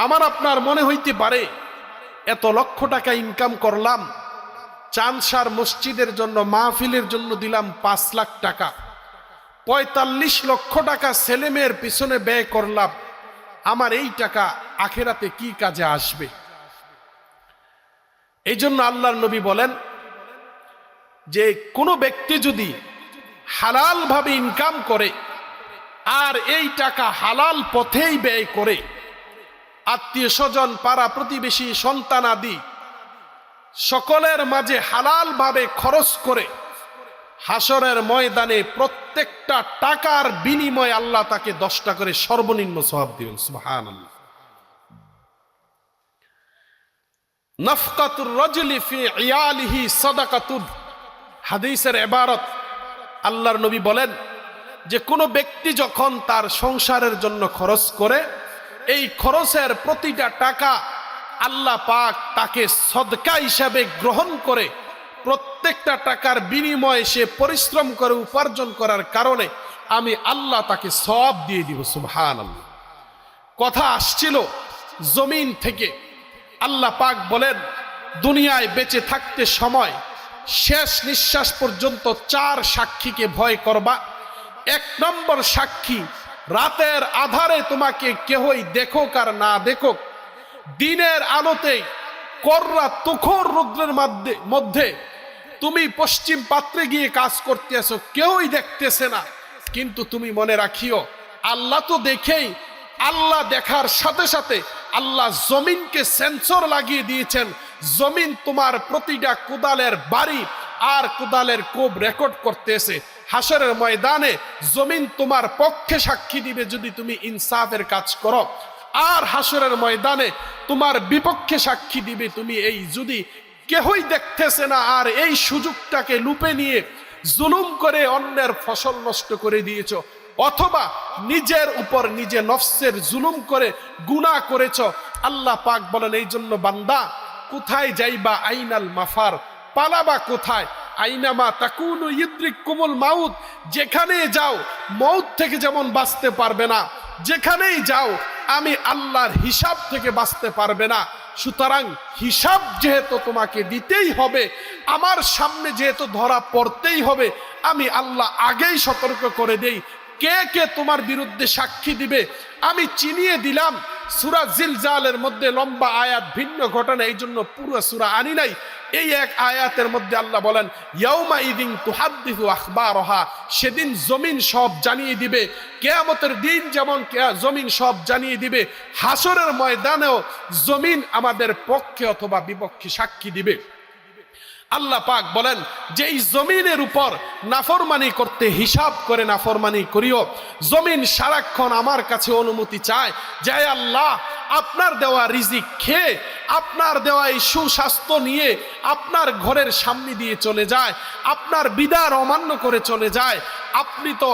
আমার আপনার মনে হইতে পারে এত লক্ষ টাকা ইনকাম করলাম, চানসার মসজিদের জন্য, মাহফিলের জন্য দিলাম 5 লাখ টাকা, 45 লক্ষ টাকা ছেলে মেয়ের পিছনে ব্যয় করলাম, আমার এই টাকা আখেরাতে কি কাজে আসবে? এই জন্য আল্লাহর নবী বলেন যে কোনো ব্যক্তি যদি হালাল ভাবে ইনকাম করে আর এই টাকা হালাল পথেই ব্যয় করে, আত্মীয় স্বজন, পাড়া প্রতিবেশী, সন্তানাদি সকলের মাঝে হালাল ভাবে খরচ করে, হাসরের ময়দানে প্রত্যেকটা টাকার বিনিময়ে আল্লাহ তাকে 10টা করে সর্বনিম্ন সওয়াব দিবেন। সুবহানাল্লাহ। নাফকাতুর রাজুলি ফি ইয়ালিহি সাদাকাতুন, হাদিসের ইবারত। আল্লাহর নবী বলেন যে কোনো ব্যক্তি যখন তার সংসারের জন্য খরচ করে, এই খরচের প্রতিটা টাকা আল্লাহ পাক তাকে সদকা হিসাবে গ্রহণ করে, প্রত্যেকটা টাকার বিনিময়ে সে পরিশ্রম করে উপার্জন করার কারণে আমি আল্লাহ তাকে সওয়াব দিয়ে দিব। সুবহানাল্লাহ। কথা আসছিল জমিন থেকে। আল্লাহ পাক বলেন, দুনিয়ায় বেঁচে থাকতে সময় শেষ নিঃশ্বাস পর্যন্ত 4 সাক্ষীকে ভয় করবা। 1 নম্বর সাক্ষী, রাতের আধারে তোমাকে কেহই দেখুক আর না দেখুক, দিনের আলোতে কররা তুখর রৌদ্রের মধ্যে তুমি পশ্চিম পাত্রে গিয়ে কাজ করতে আসো, কেউই দেখতেছে না, কিন্তু তুমি মনে রাখিও আল্লাহ তো দেখেই। আল্লাহ দেখার সাথে সাথে আল্লাহ জমিনকে সেন্সর লাগিয়ে দিয়েছেন। জমিন তোমার প্রতিটা কোদালের বাড়ি আর কোদালের কোব রেকর্ড করতেছে। হাসরের ময়দানে জমিন তোমার পক্ষে সাক্ষী দিবে যদি তুমি ইনসাফের কাজ করো, আর হাসরের ময়দানে তোমার বিপক্ষে সাক্ষী দিবে তুমি এই যদি কেহই দেখতেছে না আর এই সুযোগটাকে লুপে নিয়ে জুলুম করে অন্যের ফসল নষ্ট করে দিয়েছ, অথবা নিজের উপর নিজে নফসের জুলুম করে গুনাহ করেছ। আল্লাহ পাক বলেন, এই জন্য বান্দা কোথায় যাইবা, আইনাল মাফার, পালাবা কোথায়? আইনামা তাকুনু ইউদ্রিকুমুল মাউত, যেখানে যাও মউত থেকে যেমন বাঁচতে পারবে না, যেখানেই যাও আমি আল্লাহর হিসাব থেকে বাঁচতে পারবে না। সুতরাং হিসাব যেহেতু তোমাকে দিতেই হবে, আমার সামনে যেহেতু ধরা পড়তেই হবে, আমি আল্লাহ আগেই সতর্ক করে দেই, কে কে তোমার বিরুদ্ধে সাক্ষী দিবে আমি চিনিয়ে দিলাম। সূরা জিলজালের মধ্যে লম্বা আয়াত, ভিন্ন ঘটনা, এই জন্য পুরো সূরা আনি নাই। এই এক আয়াতের মধ্যে আল্লাহ বলেন ইয়াউমা ইদিন তুহাদ্দিসু আখবারহা, সেদিন জমিন সব জানিয়ে দিবে। কিয়ামতের দিন যেমন জমিন সব জানিয়ে দিবে, হাসরের ময়দানেও জমিন আমাদের পক্ষে অথবা বিপক্ষে সাক্ষী দিবে। আল্লাহ পাক বলেন যে এই জমিনের উপর নাফরমানি করতে হিসাব করে নাফরমানি করিও। জমিন সারাক্ষণ আমার কাছে অনুমতি চায় যে আল্লাহ আপনার দেওয়া রিজিক খেয়ে, আপনার দেওয়া এই সুস্বাস্থ্য নিয়ে আপনার ঘরের সামনে দিয়ে চলে যায়, আপনার বিধান অমান্য করে চলে যায়। আপনি তো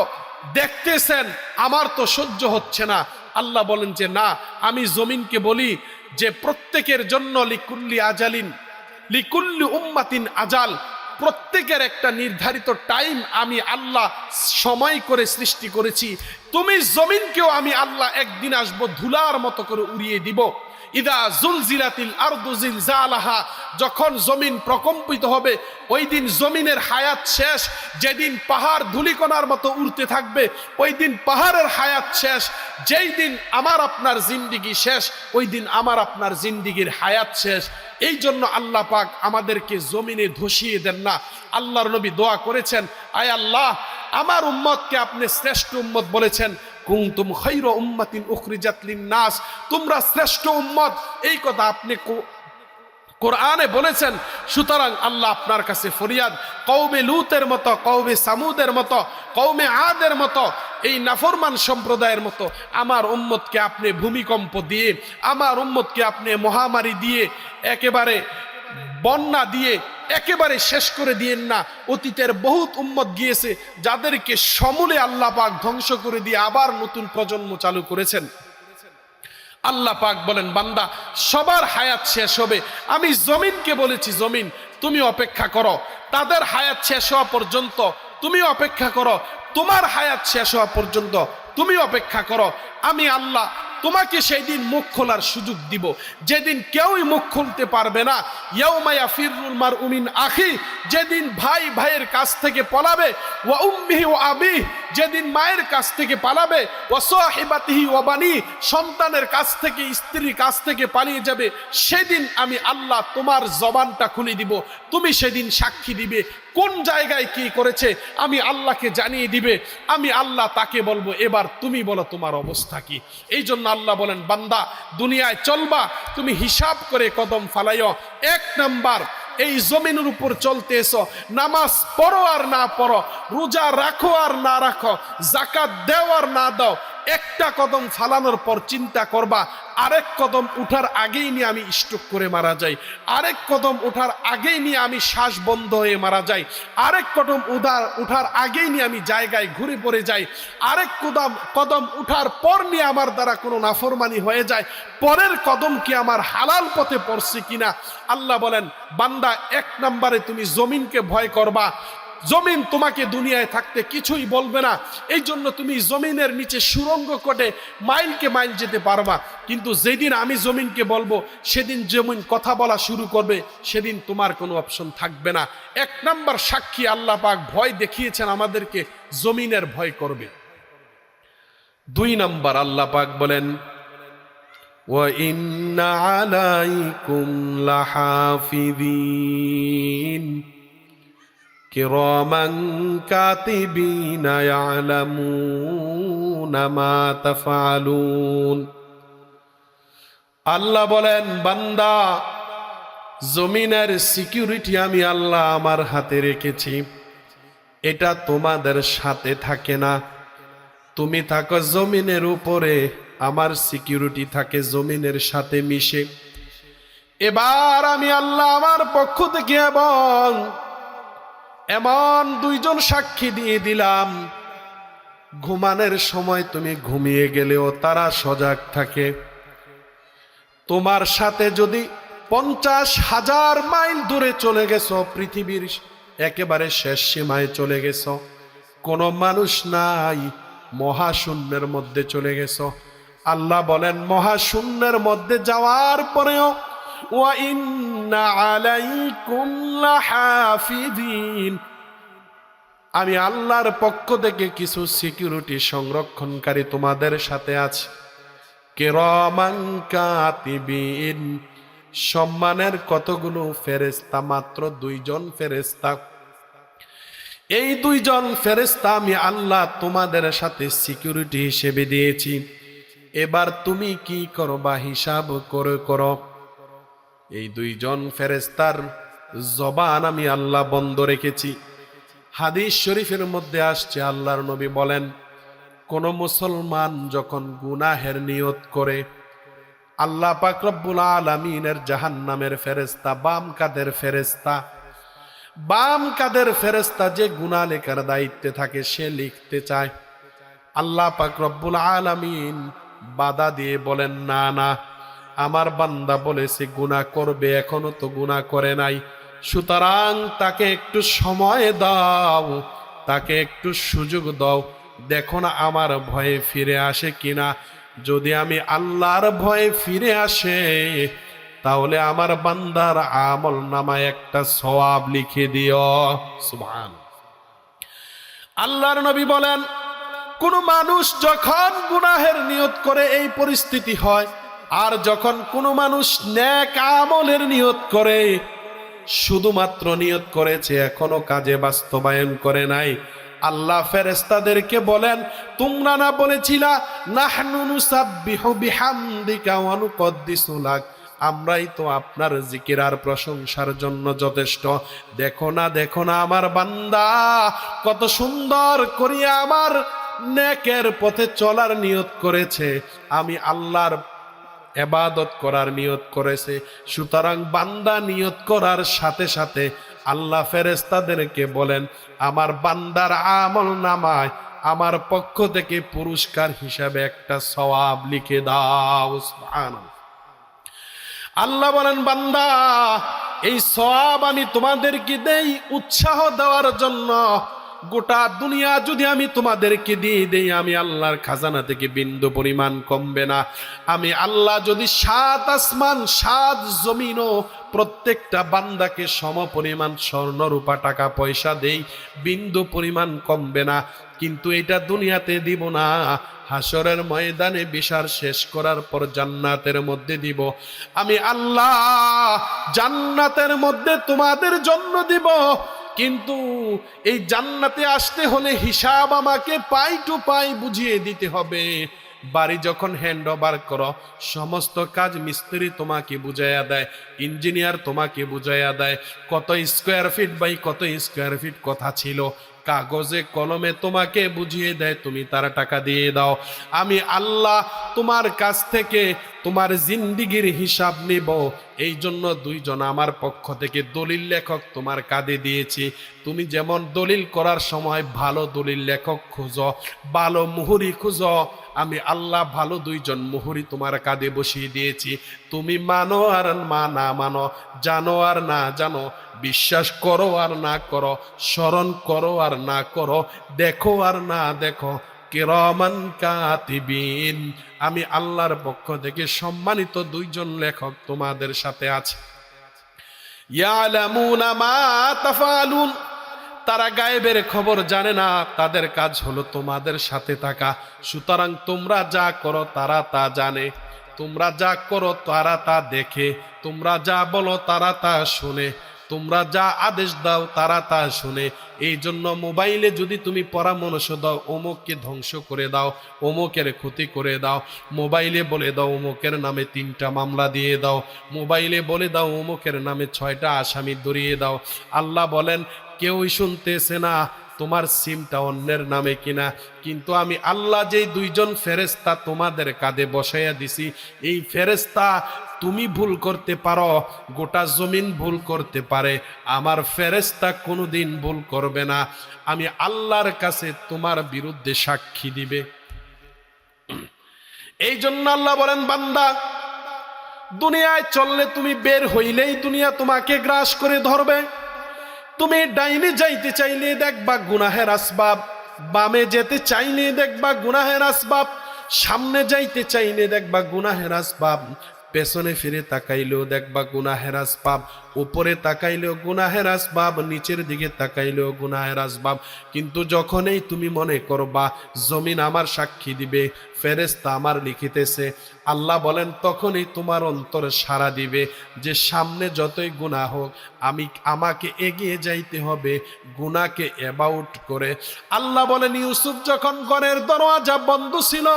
দেখতেছেন, আমার তো সহ্য হচ্ছে না। আল্লাহ বলেন যে না, আমি জমিনকে বলি যে প্রত্যেকের জন্য লিকুল্লি আজালিন লিকুল্লি উম্মাতিন আজাল, প্রত্যেকের একটা নির্ধারিত টাইম আমি আল্লাহ সময় করে সৃষ্টি করেছি। তুমি জমিনকেও আমি আল্লাহ একদিন আসবো, ধুলার মতো করে উড়িয়ে দিব। ইদা জুলজিলাতিল আরদু জিলজালাহা, যখন জমিন প্রকম্পিত হবে ওই দিন জমিনের হায়াত শেষ। যেদিন পাহাড় ধূলিকণার মতো উড়তে থাকবে ওই দিন পাহাড়ের হায়াত শেষ। যেই দিন আমার আপনার জিন্দিগি শেষ ওই দিন আমার আপনার জিন্দিগির হায়াত শেষ। এই জন্য আল্লাহ পাক আমাদেরকে জমিনে ধসিয়ে দেন না। আল্লাহর নবী দোয়া করেছেন, আয় আল্লাহ আমার উম্মতকে আপনি শ্রেষ্ঠ উম্মত বলেছেন, কুনতুম খায়রা উম্মাতিন উখরিজাত লিন-নাস, তোমরা শ্রেষ্ঠ উম্মত, এই কথা আপনি কোরআনে বলেছেন। সুতরাং আল্লাহ আপনার কাছে ফরিয়াদ, কওমে লুতের মতো, কওমে সামুদের মতো, কওমে আদের মতো, এই নাফরমান সম্প্রদায়ের মতো আমার উম্মতকে আপনি ভূমিকম্প দিয়ে, আমার উম্মতকে আপনি মহামারী দিয়ে, একেবারে বন্যা দিয়ে একেবারে শেষ করে দিয়েন না। অতীতের বহুত উম্মত গিয়েছে যাদেরকে সমূলে আল্লাহ পাক ধ্বংস করে দিয়ে আবার নতুন প্রজন্ম চালু করেছেন। আল্লাহ পাক বলেন বান্দা সবার হায়াত শেষ হবে, আমি জমিনকে বলেছি জমিন তুমি অপেক্ষা করো, তাদের হায়াত শেষ হওয়া পর্যন্ত তুমি অপেক্ষা করো, তোমার হায়াত শেষ হওয়া পর্যন্ত তুমি অপেক্ষা করো। আমি আল্লাহ তোমাকে সেই দিন মুখ খোলার সুযোগ দিব, যেদিন কেউই মুখ খুলতে পারবে না। ইয়াউমা ইয়াফিরুল মারউ মিন আখি, যেদিন ভাই ভাইয়ের কাছ থেকে পালাবে, ওয়া উম্মিহি ওয়া আবিহি, যেদিন মায়ের কাছ থেকে পালাবে, ওয়া সাহিবাতিহি ওয়া বানি, সন্তানের কাছ থেকে স্ত্রীর কাছ থেকে পালিয়ে যাবে। সেদিন আমি আল্লাহ তোমার জবানটা খুলে দিব, তুমি সেদিন সাক্ষী দিবে কোন জায়গায় কি করেছে, আমি আল্লাহকে জানিয়ে দিবে। আমি আল্লাহ তাকে বলবো এবার তুমি বলো তোমার অবস্থা কি। এই জন্য আল্লাহ বলেন বান্দা দুনিয়ায় চলবা তুমি হিসাব করে কদম ফালাইও। এক নাম্বার এই জমিনের উপর চলতে এসো, নামাজ পড়ো আর না পড়ো, রোজা রাখো আর না রাখো, যাকাত দাও আর না দাও, একটা কদম ফালানোর পর চিন্তা করবা আরেক কদম উঠার আগেই নিয়ে আমি স্ট্রোক করে মারা যাই, আরেক কদম উঠার আগেই নিয়ে আমি শ্বাস বন্ধ হয়ে মারা যাই, আরেক কদম উঠার আগেই নিয়ে আমি জায়গায় ঘুরে পড়ে যাই, আরেক কদম উঠার পর নিয়ে আমার দ্বারা কোনো নাফরমানি হয়ে যায়, পরের কদম কি আমার হালাল পথে পড়ছে কিনা। আল্লাহ বলেন বান্দা এক নম্বরে তুমি জমিনকে ভয় করবা, জমিন তোমাকে দুনিয়ায় থাকতে কিছুই বলবে না, এই জন্য তুমি জমিনের নিচে সুরঙ্গ করে মাইলকে মাইল যেতে পারবা। কিন্তু যেদিন আমি জমিনকে বলবো সেদিন জমিন কথা বলা শুরু করবে, সেদিন তোমার কোনো অপশন থাকবে না। এক নাম্বার সাক্ষী আল্লাহ পাক ভয় দেখিয়েছেন আমাদেরকে, জমিনের ভয় করবে। দুই নাম্বার আল্লাহ পাক বলেন ওয়া ইন্না আলাইকুম লাহাফিযিন কিরামান কাতিবিনা ইয়ালামুনা মা তাফআলুন। আল্লাহ বলেন বান্দা জমিনের সিকিউরিটি আমি আল্লাহ আমার হাতে রেখেছি, এটা তোমাদের সাথে থাকে না, তুমি থাকো জমিনের উপরে, আমার সিকিউরিটি থাকে জমিনের সাথে মিশে। এবার আমি আল্লাহ আমার পক্ষ থেকে এবং এমন দুইজন সাক্ষী দিয়ে দিলাম, ঘুমানোর সময় তুমি ঘুমিয়ে গেলেও তারা সজাগ থাকে। তোমার সাথে যদি 50,000 মাইল দূরে চলে গেছো, পৃথিবীর একেবারে শেষ সীমায় চলে গেছো, কোনো মানুষ নাই, মহাশূন্যের মধ্যে চলে গেছো, আল্লাহ বলেন মহাশূন্যের মধ্যে যাওয়ার পরেও ওয়া ইন্না আলাইকুম লাহাফিযিন, আমি আল্লাহর পক্ষ থেকে কিছু সিকিউরিটি সংরক্ষণকারী তোমাদের সাথে আছে। কিরামান কাতিবিন, সম্মানের কতগুলো ফেরেশতা? মাত্র 2 জন ফেরেশতা। এই 2 জন ফেরেশতা আমি আল্লাহ তোমাদের সাথে সিকিউরিটি হিসেবে দিয়েছি। এবার তুমি কি করবা হিসাব করে করো। এই 2 জন ফেরেশতার জবান আমি আল্লাহ বন্ধ রেখেছি। হাদিস শরীফের মধ্যে আসছে, আল্লাহর নবী বলেন, কোন মুসলমান যখন গুনাহের নিয়ত করে, আল্লাহ পাক রব্বুল আলামিনের জাহান্নামের ফেরেশতা, বাম কাদের ফেরেশতা যে গুনাহ লেখার দায়িত্বে থাকে, সে লিখতে চায়। আল্লাহ পাক রব্বুল আলামিন বাধা দিয়ে বলেন, না না, আমার বান্দা বলেছে গুনাহ করবে, এখনো তো গুনাহ করে নাই, সুতরাং তাকে একটু সময় দাও, তাকে একটু সুযোগ দাও, দেখো না আমার ভয়ে ফিরে আসে কিনা। যদি আমি আল্লাহর ভয়ে ফিরে আসে, তাহলে আমার বান্দার আমল নামায় একটা সওয়াব লিখে দিও। সুবহান। আল্লাহর নবী বলেন, কোন মানুষ যখন গুনাহের নিয়ত করে এই পরিস্থিতি হয়, আর যখন কোন মানুষ নেক আমলের নিয়ত করে, শুধুমাত্র নিয়ত করেছে, এখনো কাজে বাস্তবায়ন করে নাই, আল্লাহ ফেরেশতাদেরকে বলেন, তোমরা না বলেছিলা নাহনু নুসাব্বিহু বিহামদিকা ওয়া নুকদ্দিসু লাক, আমরাই তো আপনার জিকির আর প্রশংসার জন্য যথেষ্ট। দেখো না আমার বান্দা কত সুন্দর করিয়া আমার নেকের পথে চলার নিয়ত করেছে, আমি আল্লাহর ইবাদত করার নিয়ত করেছে। সুতরাং বান্দা নিয়ত করার সাথে সাথে আল্লাহ ফেরেশতাদেরকে বলেন, আমার বান্দার আমল নামায় আমার পক্ষ থেকে পুরস্কার হিসাবে একটা সওয়াব লিখে দাও। সুবহানাল্লাহ। আল্লাহ বলেন, বান্দা এই সওয়াব আমি তোমাদেরকে দেই উৎসাহ দেওয়ার জন্য। গোটা দুনিয়া যদি আমি তোমাদেরকে দিয়ে দেই, আমি আল্লাহর খাজানা থেকে বিন্দু পরিমাণ কমবে না। আমি আল্লাহ যদি 7 আসমান 7 জমিনও প্রত্যেকটা বান্দাকে সম পরিমাণ স্বর্ণ রূপা টাকা পয়সা দেই, বিন্দু পরিমাণ কমবে না। কিন্তু এটা দুনিয়াতে দিব না, হাসরের ময়দানে বিচার শেষ করার পর জান্নাতের মধ্যে দিব। আমি আল্লাহ জান্নাতের মধ্যে তোমাদের জন্য দিব। কিন্তু এই জান্নাতে আসতে হলে হিসাব আমাকে পাই টু পাই বুঝিয়ে দিতে হবে। বাড়ি যখন হ্যান্ড ওভার করো, সমস্ত কাজ মিস্ত্রি তোমাকে বুঝাইয়া দেয়, ইঞ্জিনিয়ার তোমাকে বুঝাইয়া দেয়, কত স্কোয়ার ফিট বাই কত স্কোয়ার ফিট কথা ছিল, কাগজে কলমে তোমাকে বুঝিয়ে দেয়, তুমি তার টাকা দিয়ে দাও। আমি আল্লাহ তোমার কাছ থেকে তোমার জিন্দিগির হিসাব নেব। এই জন্য 2 জন আমার পক্ষ থেকে দলিল লেখক তোমার কাঁধে দিয়েছি। তুমি যেমন দলিল করার সময় ভালো দলিল লেখক খুঁজো, ভালো মুহুরি খুঁজো, আমি আল্লাহ ভালো 2 জন মুহুরি তোমার কাঁধে বসিয়ে দিয়েছি। তুমি মানো আর না মানো, জানো আর না জানো, বিশ্বাস করো আর না করো, স্মরণ করো আর না করো, দেখো আর না দেখো, কিরামান কাতিবিন, আমি আল্লাহর পক্ষ থেকে সম্মানিত 2 জন লেখক তোমাদের সাথে আছে। ইয়ালামুনা মা তাফআলুন, তারা গায়েবের খবর জানে না, তাদের কাজ হলো তোমাদের সাথে থাকা। সুতরাং তোমরা যা করো তারা তা জানে, তোমরা যা করো তারা তা দেখে, তোমরা যা বলো তারা তা শুনে, তোমরা যা আদেশ দাও তারা তা শুনে। এই জন্য মোবাইলে যদি তুমি পরামর্শ দাও, অমুককে ধ্বংস করে দাও, অমুকের ক্ষতি করে দাও, মোবাইলে বলে দাও অমুকের নামে 3টা মামলা দিয়ে দাও, মোবাইলে বলে দাও অমুকের নামে 6টা আসামি ধরিয়ে দাও, আল্লাহ বলেন কেউই শুনতেছে না তোমার সিমটা অন্যের নামে কিনা। কিন্তু আমি আল্লাহ যেই 2 জন ফেরেশতা তোমাদের কাঁধে বসাইয়া দিছি, এই ফেরেশতা তুমি ভুল করতে পারো, গোটা জমিন ভুল করতে পারে, আমার ফেরেশতা কোনোদিন ভুল করবে না। আমি আল্লাহর কাছে তোমার বিরুদ্ধে সাক্ষী দিবে। এই জন্য আল্লাহ বলেন, বান্দা দুনিয়ায় চললে তুমি বের হইলেই দুনিয়া তোমাকে গ্রাস করে ধরবে। তুমি ডাইনে যাইতে চাইলে দেখবা গুনাহের আসবাব, বামে যেতে চাইলে দেখবা গুনাহের আসবাব, সামনে যাইতে চাইলে দেখবা গুনাহের আসবাব, পেছনে ফিরে তাকাইলেও দেখবা গুনাহের আসবাব, উপরে তাকাইলেও গুনাহের আসবাব, নিচের দিকে তাকাইলেও গুনাহের আসবাব। কিন্তু যখনই তুমি মনে করবা জমিন আমার সাক্ষী দিবে, ফেরেশতা আমার লিখিতেছে, আল্লাহ বলেন তখনই তোমার অন্তরে সাড়া দিবে যে সামনে যতই গুনাহ হোক আমাকে এগিয়ে যাইতে হবে গুনাহকে অ্যাবাউট করে। আল্লাহ বলেন ইউসুফ যখন ঘরের দরওয়াজা বন্ধ ছিল,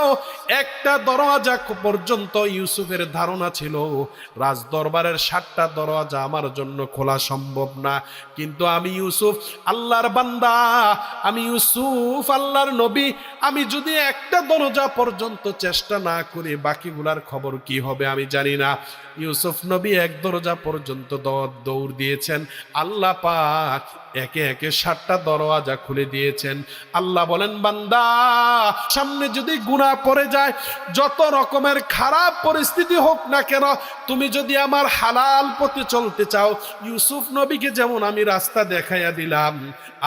একটা দরওয়াজা পর্যন্ত ইউসুফের ধারণা ছিল রাজ দরবারের 7টা দরওয়াজা আমার জন্য খোলা সম্ভব না, কিন্তু আমি ইউসুফ আল্লাহর বান্দা, আমি ইউসুফ আল্লাহর নবী, আমি যদি একটা দরজা পর্যন্ত চেষ্টা না করি বাকিগুলার খবর কি হবে আমি জানি না। ইউসুফ নবী এক দরজা পর্যন্ত দৌড় দিয়েছেন, আল্লাহ পাক একে একে 7টা দরওয়াজা খুলে দিয়েছেন। আল্লাহ বলেন বান্দা সামনে যদি গুনাহ পড়ে যায়, যত রকমের খারাপ পরিস্থিতি হোক না কেন, তুমি যদি আমার হালাল পথে চলতে চাও, ইউসুফ নবীকে যেমন আমি রাস্তা দেখাইয়া দিলাম,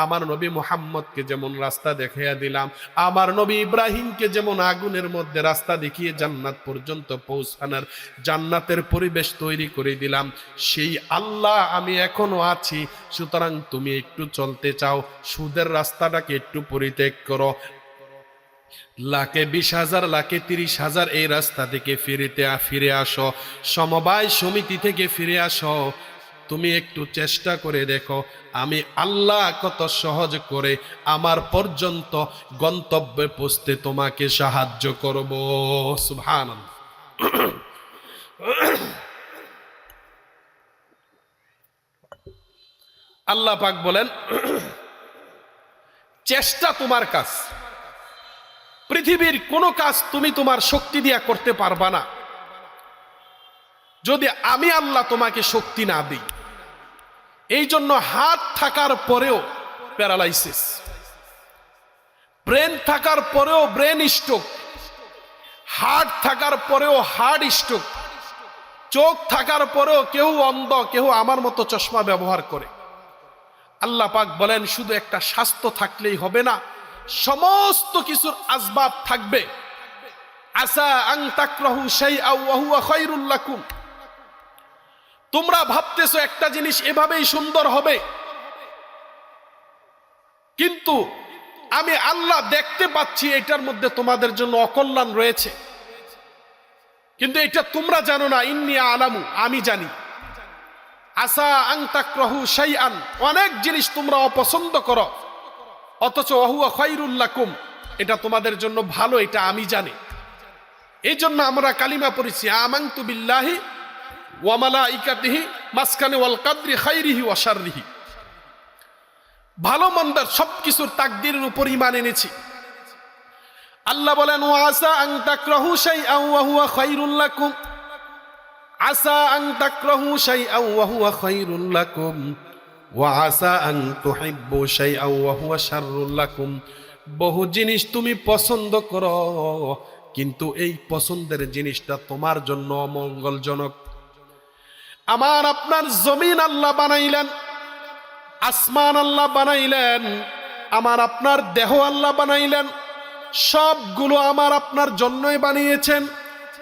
আমার নবী মুহাম্মদকে যেমন রাস্তা দেখাইয়া দিলাম, আমার নবী ইব্রাহিমকে যেমন আগুনের মধ্যে রাস্তা দেখিয়ে জান্নাত পর্যন্ত পৌঁছানোর জান্নাতের পরিবেশ তৈরি করে দিলাম, সেই আল্লাহ আমি এখনো আছি। সুতরাং তুমি একটু চলতে চাও, সুদের রাস্তাটাকে একটু পরিত্যাগ করো, লাখে 20,000 লাখে 30,000 এই রাস্তা থেকে ফিরে আসো, সমবায় সমিতি থেকে ফিরে আসো, তুমি একটু চেষ্টা করে দেখো আমি আল্লাহ কত সহজ করে আমার পর্যন্ত গন্তব্যে পৌঁছতে তোমাকে সাহায্য করব। সুবহানাল্লাহ। আল্লাহ পাক বলেন চেষ্টা তোমার কাজ, পৃথিবীর কোনো কাজ তুমি তোমার শক্তি দিয়া করতে পারবা না যদি আমি আল্লাহ তোমাকে শক্তি না দিই। এই জন্য হাত থাকার পরেও প্যারালাইসিস, ব্রেন থাকার পরেও ব্রেন স্ট্রোক, হার্ট থাকার পরেও হার্ট স্ট্রোক, চোখ থাকার পরেও কেউ অন্ধ, কেউ আমার মতো চশমা ব্যবহার করে। আল্লাহ পাক বলেন শুধু একটা স্বাস্থ্য থাকলেই হবে না, সমস্ত কিছুর আসবাব থাকবে। আসা আন তাকরাহু শাইআন ওয়া হুয়া খায়রুল লাকুম, তোমরা ভাবতেছো একটা জিনিস এভাবেই সুন্দর হবে, কিন্তু আমি আল্লাহ দেখতে পাচ্ছি এটার মধ্যে তোমাদের জন্য অকল্যাণ রয়েছে, কিন্তু এটা তোমরা জানো না। ইন্নী আলামু, আমি জানি। আসা আন তাকরাহু শাইআন, অনেক জিনিস তোমরা অপছন্দ করো, অথচ ওয়া হুয়া খায়রুল লাকুম, এটা তোমাদের জন্য ভালো, এটা আমি জানি। এই জন্য আমরা কালিমা পড়েছি আমানতু বিল্লাহি ওয়া মালাইকাতিহি মাসকানে ওয়াল কদরি খাইরিহি ওয়া শাররিহি, ভালো মন্দের সবকিছুর তাকদীরের উপর ঈমান এনেছি। আল্লাহ বলেন ওয়া আসা আন তাকরাহু শাইআন ওয়া হুয়া খায়রুল লাকুম, আসা আন তাকরাহু শাইআন ওয়া হুয়া খায়রুল লাকুম ওয়া আসা আন তুহিব্বু শাইআন ওয়া হুয়া শাররুল লাকুম। বহু জিনিস তুমি পছন্দ করো, কিন্তু এই পছন্দের জিনিসটা তোমার জন্য অমঙ্গলজনক। আমার আপনার জমিন আল্লাহ বানাইলেন, আসমান আল্লাহ বানাইলেন, আমার আপনার দেহ আল্লাহ বানাইলেন, সবগুলো আমার আপনার জন্যই বানিয়েছেন।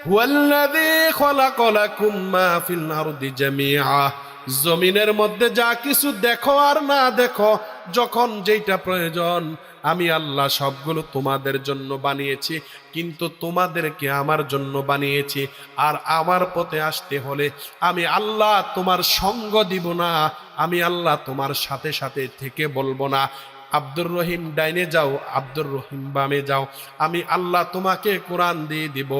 হুয়াল্লাযী খালাকা লাকুম মা ফিল আরদি জামিআ, জমিনের মধ্যে যা কিছু দেখো আর না দেখো, যখন যেটা প্রয়োজন আমি আল্লাহ সবগুলো তোমাদের জন্য বানিয়েছি, কিন্তু তোমাদেরকে আমার জন্য বানিয়েছি। আর আমার পথে আসতে হলে আমি আল্লাহ তোমার সঙ্গ দিব না, আমি আল্লাহ তোমার সাথে সাথে থেকে বলবো না আব্দুর রহিম ডাইনে যাও, আব্দুর রহিম বামে যাও, আমি আল্লাহ তোমাকে কোরআন দিয়ে দিব,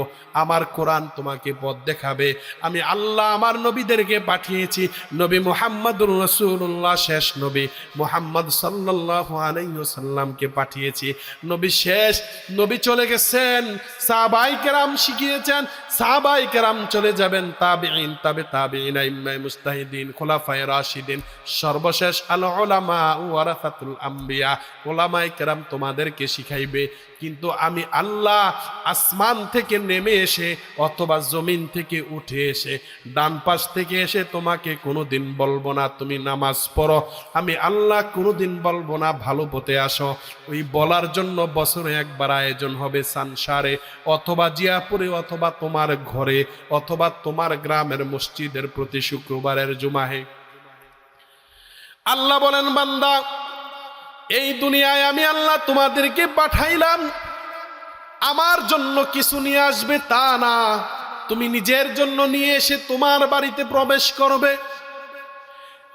আমার কোরআন তোমাকে পথ দেখাবে। আমি আল্লাহ আমার নবীদেরকে পাঠিয়েছি, নবী মুহাম্মদুর রাসূলুল্লাহ শেষ নবী মুহাম্মদ সাল্লাল্লাহু আলাইহি ওয়াসাল্লামকে পাঠিয়েছি। নবী শেষ, নবী চলে গেছেন, সাহাবায়ে কেরাম শিখিয়েছেন, সাহাবায়ে কেরাম চলে যাবেন, তাবেঈন, তাবেঈন, আইম্মায়ে মুজতাহিদিন, খোলাফায়ে রাশিদিন, সর্বশেষ আল উলামা ওয়ারাসাতুল আম্বিয়া, ওলামায়ে কেরাম তোমাদেরকে শিখাইবে। কিন্তু আমি আল্লাহ আসমান থেকে নেমে এসে অথবা জমিন থেকে উঠে এসে ডান পাশ থেকে এসে তোমাকে কোনোদিন বলবো না তুমি নামাজ পড়ো, আমি আল্লাহ কোনোদিন বলবো না ভালো পথে আসো। ওই বলার জন্য বছরে একবার আয়োজন হবে সানসারে অথবা জিয়াপুরে অথবা তোমার তোমার ঘরে অথবা তোমার গ্রামের মসজিদের প্রতি শুক্রবারের জুমাহে। আল্লাহ বলেন, বান্দা এই দুনিয়ায় আমি আল্লাহ তোমাদেরকে পাঠাইলাম আমার জন্য কিছু নিয়ে আসবে তা না, তুমি নিজের জন্য নিয়ে এসে তোমার বাড়িতে প্রবেশ করবে।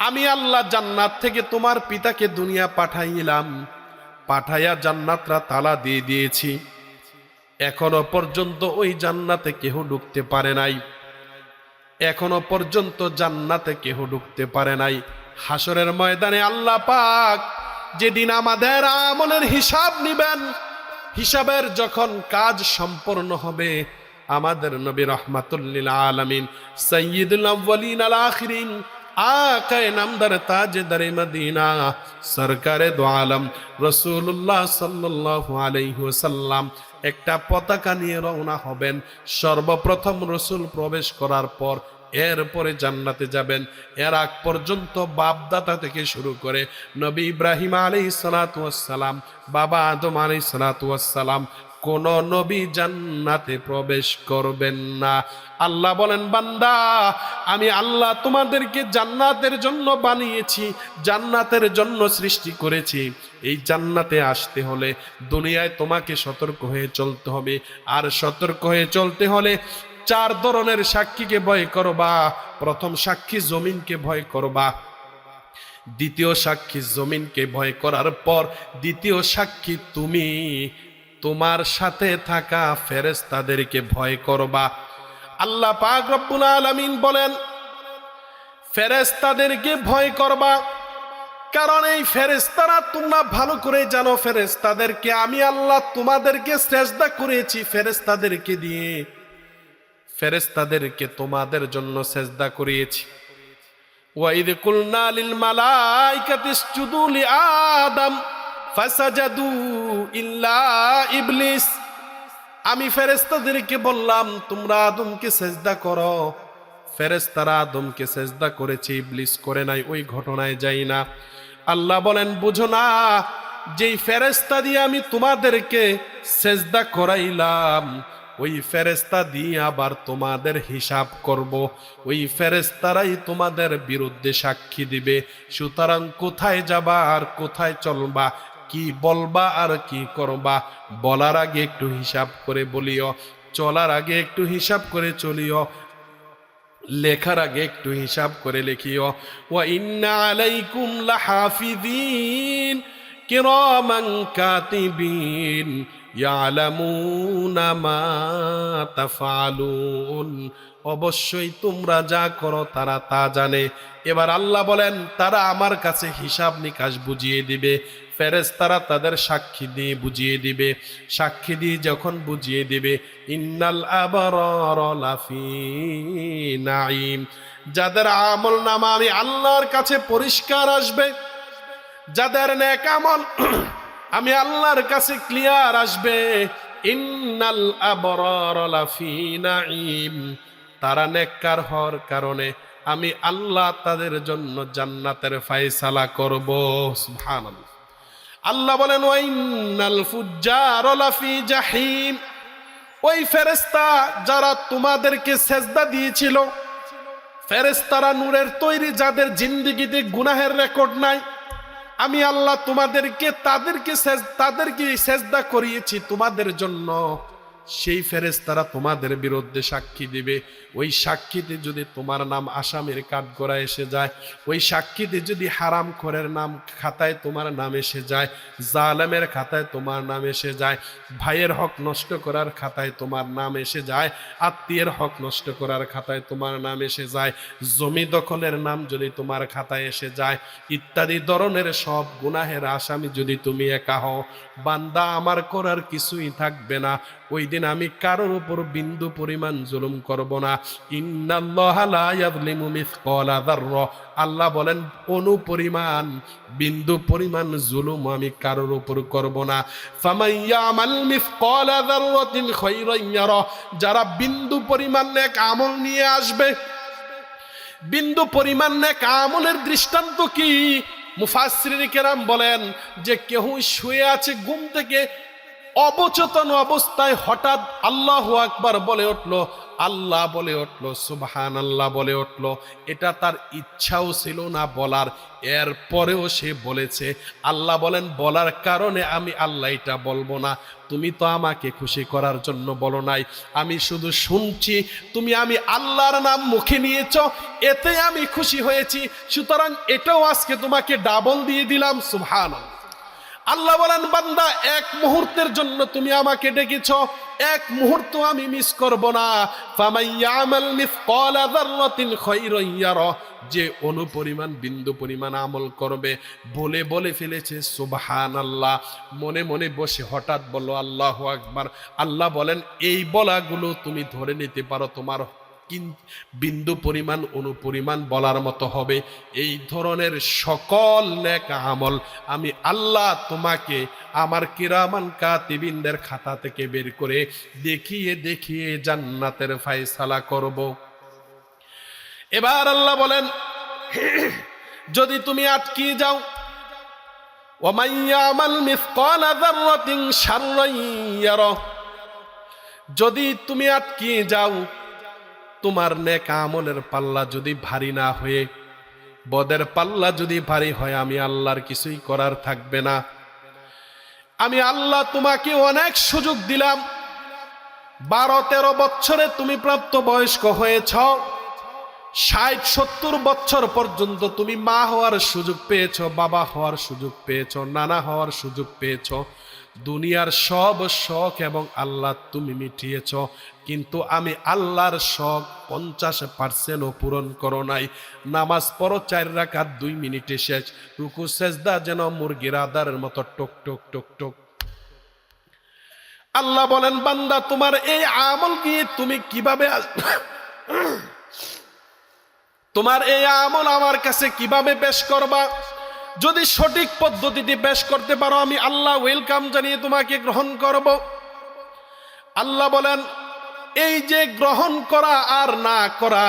আমি আল্লাহ জান্নাত থেকে তোমার পিতাকে দুনিয়া পাঠাইলাম, পাঠাইয়া জান্নাতরা তালা দিয়ে দিয়েছি। এখনো পর্যন্ত ওই জান্নাতে কেহ ঢুকতে পারে নাই, এখনো পর্যন্ত জান্নাতে কেহ ঢুকতে পারে নাই। হাসরের ময়দানে আল্লাহ পাক যেদিন আমাদের আমলের হিসাব নিবেন, হিসাবের যখন কাজ সম্পূর্ণ হবে, আমাদের নবী রাহমাতুল লিল আলামিন সাইয়্যিদুল আউয়ালিন আল আখিরিন আকায়ে নামদার তাজদারে মদিনা সরকারে দো আলম রাসূলুল্লাহ সাল্লাল্লাহু আলাইহি ওয়াসাল্লাম একটা পতাকা নিয়ে রওনা হবেন। সর্বপ্রথম রসুল প্রবেশ করার পর এরপরে জান্নাতে যাবেন। এর আগ পর্যন্ত বাপদাতা থেকে শুরু করে নবী ইব্রাহিম আলাইহিস সালাতু ওয়াস সালাম, বাবা আদম আলাইহিস সালাতু ওয়াস সালাম, কোন নবী জান্নাতে প্রবেশ করবেন না। আল্লাহ বলেন, বান্দা আমি আল্লাহ তোমাদেরকে জান্নাতের জন্য বানিয়েছি, জান্নাতের জন্য সৃষ্টি করেছি। এই জান্নাতে আসতে হলে দুনিয়ায় তোমাকে সতর্ক হয়ে চলতে হবে। আর সতর্ক হয়ে চলতে হলে 4 ধরনের সাক্ষীকে ভয় করবা। প্রথম সাক্ষী জমিনকে ভয় করবা, দ্বিতীয় সাক্ষী জমিনকে ভয় করার পর দ্বিতীয় সাক্ষী তুমি তোমার সাথে থাকা ফেরেশতাদেরকে ভয় করবা। আল্লাহ পাক রব্বুল আলামিন বলেন, ফেরেশতাদেরকে ভয় করবা, কারণ এই ফেরেশতারা তোমরা ভালো করে জানো, ফেরেশতাদেরকে আমি আল্লাহ তোমাদেরকে সেজদা করেছি ফেরেশতাদেরকে দিয়ে, ফেরেশতাদেরকে তোমাদের জন্য সেজদা করিয়েছি। ওয়াইদ কুলনা লিল মালাইকাতি ইসজুদু লি আদম ফাসাজাদু ইল্লা ইবলিস, আমি ফেরেশতাদেরকে বললাম তোমরা আদমকে সেজদা করো, ফেরেশতারা আদমকে সেজদা করেছে, ইবলিস করে নাই। ওই ঘটনায় যাই না। আল্লাহ বলেন, বুঝো না যেই ফেরেশতা দিয়ে আমি তোমাদেরকে সেজদা করাইলাম, ওই ফেরেশতা দিয়ে আবার তোমাদের হিসাব করব, ওই ফেরেশতারাই তোমাদের বিরুদ্ধে সাক্ষী দিবে। সুতরাং কোথায় যাবা আর কোথায় চলবা, কি বলবা আর কি করবা, বলার আগে একটু হিসাব করে বলিও, চলার আগে একটু হিসাব করে চলিও, লেখার আগে একটু হিসাব করে লিখিও। ওয়া ইন্না আলাইকুম লাহাফিযিন কিরামান কাতিবিন ইয়ালামুনা মা তাফআলুন, অবশ্যই তোমরা যা করো তারা তা জানে। এবার আল্লাহ বলেন, তারা আমার কাছে হিসাব নিকাশ বুঝিয়ে দিবে, ফেরেশতারা তাদের সাক্ষী দিয়ে বুঝিয়ে দিবে। সাক্ষী দিয়ে যখন বুঝিয়ে দিবে, ইন্নাল আবরারা লাফি নাঈম, যাদের আমল নামা আমি আল্লাহর কাছে পরিষ্কার আসবে, যাদের নেক আমল আমি আল্লাহর কাছে ক্লিয়ার আসবে, ইন্নাল আবরারা লাফি নাঈম, তারা নেককার হওয়ার কারণে আমি আল্লাহ তাদের জন্য জান্নাতের ফয়সালা করব। সুবহানাল্লাহ। আল্লাহ বলেন, ওয়াইন্নাল ফুজ্জারা লাফি জাহিম, ওই ফেরেশতা যারা তোমাদেরকে সেজদা দিয়েছিল, ফেরেশতারা নূরের তৈরি, যাদের জিন্দেগিতে গুনাহের রেকর্ড নাই, আমি আল্লাহ তাদেরকে সেজদা করিয়েছি তোমাদের জন্য, সেই ফেরেশতারা তোমাদের বিরুদ্ধে সাক্ষী দিবে। ওই সাক্ষীতে যদি তোমার নাম আসামির কাঠগড়ায় এসে যায়, ওই সাক্ষীতে যদি হারামখোরের নাম খাতায় তোমার নাম এসে যায়, জালেমের খাতায় তোমার নাম এসে যায়, ভাইয়ের হক নষ্ট করার খাতায় তোমার নাম এসে যায়, আত্মীয়ের হক নষ্ট করার খাতায় তোমার নাম এসে যায়, জমি দখলের নাম যদি তোমার খাতায় এসে যায়, ইত্যাদি ধরনের সব গুনাহের আসামি যদি তুমি একা হও, বান্দা আমার করার কিছুই থাকবে না। ওই দিন আমি কারোর উপর বিন্দু পরিমাণ জুলুম করব না। ইন্নাল্লাহা লা ইয়াযলিমু মিসকালা যাররা, আল্লাহ বলেন অনুপরিমাণ বিন্দু পরিমাণ জুলুম আমি কারোর উপর করব না। ফামান ইয়ামাল মিসকালা যাররাতিন খায়রান ইয়ারা, যারা বিন্দু পরিমাণ নেক আমল নিয়ে আসবে, বিন্দু পরিমাণ নেক আমলের দৃষ্টান্ত কি? মুফাসসিরিন কেরাম বলেন যে কেউ শুয়ে আছে, ঘুম থেকে অবচেতন অবস্থায় হঠাৎ আল্লাহু আকবার বলে উঠল, আল্লাহ বলে উঠল, সুবহানাল্লাহ বলে উঠল। এটা তার ইচ্ছাও ছিল না বলার, এরপরেও সে বলেছে। আল্লাহ বলেন, বলার কারণে আমি আল্লাহ এটা বলবো না। তুমি তো আমাকে খুশি করার জন্য বলো নাই, আমি শুধু শুনছি তুমি আমি আল্লাহর নাম মুখে নিয়েছ, এতে আমি খুশি হয়েছি, সুতরাং এটাও আজকে তোমাকে ডাবল দিয়ে দিলাম। সুবহানাল্লাহ। আল্লাহ বলেন, বান্দা এক মুহূর্তের জন্য তুমি আমাকে ডেকেছ, এক মুহূর্ত আমি মিস করব না। ফামাইয়ামাল মিসকালা যাররাতিন খায়রান ইয়ারা, যে অনুপরিমাণ বিন্দু পরিমাণ আমল করবে। বলে ফেলেছে সুবহানাল্লাহ, মনে মনে বসে হঠাৎ বলল আল্লাহু আকবার। আল্লাহ বলেন, এই বলাগুলো তুমি ধরে নিতে পারো, তোমার বিন্দু পরিমাণ অনুপরিমাণ বলার মতো হবে। এই ধরনের সকল নেক আমল আমি আল্লাহ তোমাকে আমার কিরামান কাতিবিনদের খাতা থেকে বের করে দেখিয়ে জান্নাতের ফয়সালা করব। এবার আল্লাহ বলেন, যদি তুমি আটকিয়ে যাও, ওয়ামান ইয়ামাল মিসকালা যাররাতিন শাররান ইয়ারা, যদি তুমি আটকিয়ে যাও, তোমার নেক আমলের পাল্লা যদি ভারী না হয়ে বদের পাল্লা যদি ভারী হয়, আমি আল্লাহর কিছুই করার থাকবে না। আমি আল্লাহ তোমাকে অনেক সুযোগ দিলাম। 12-13 বছরে তুমি প্রাপ্ত বয়স্ক হয়েছ, 60-70 বছর পর্যন্ত তুমি মা হওয়ার সুযোগ পেয়েছ, বাবা হওয়ার সুযোগ পেয়েছ, নানা হওয়ার সুযোগ পেয়েছ। দুনিয়ার সব শখ এবং আল্লাহ তুমি মিটিয়েছ, কিন্তু আমি আল্লাহর শখ 50% পূরণ করো নাই। নামাজ পড়ো 4 রাকাত 2 মিনিটে শেষ, রুকু সেজদা যেন মুরগির আদারের মতো টক টক টক টক। আল্লাহ বলেন, বান্দা তোমার এই আমল দিয়ে তুমি কিভাবে তোমার এই আমল আমার কাছে কিভাবে পেশ করবা? যদি সঠিক পদ্ধতিতে পেশ করতে পারো, আমি আল্লাহ ওয়েলকাম জানিয়ে তোমাকে গ্রহণ করব। আল্লাহ বলেন, এই যে গ্রহণ করা আর না করা,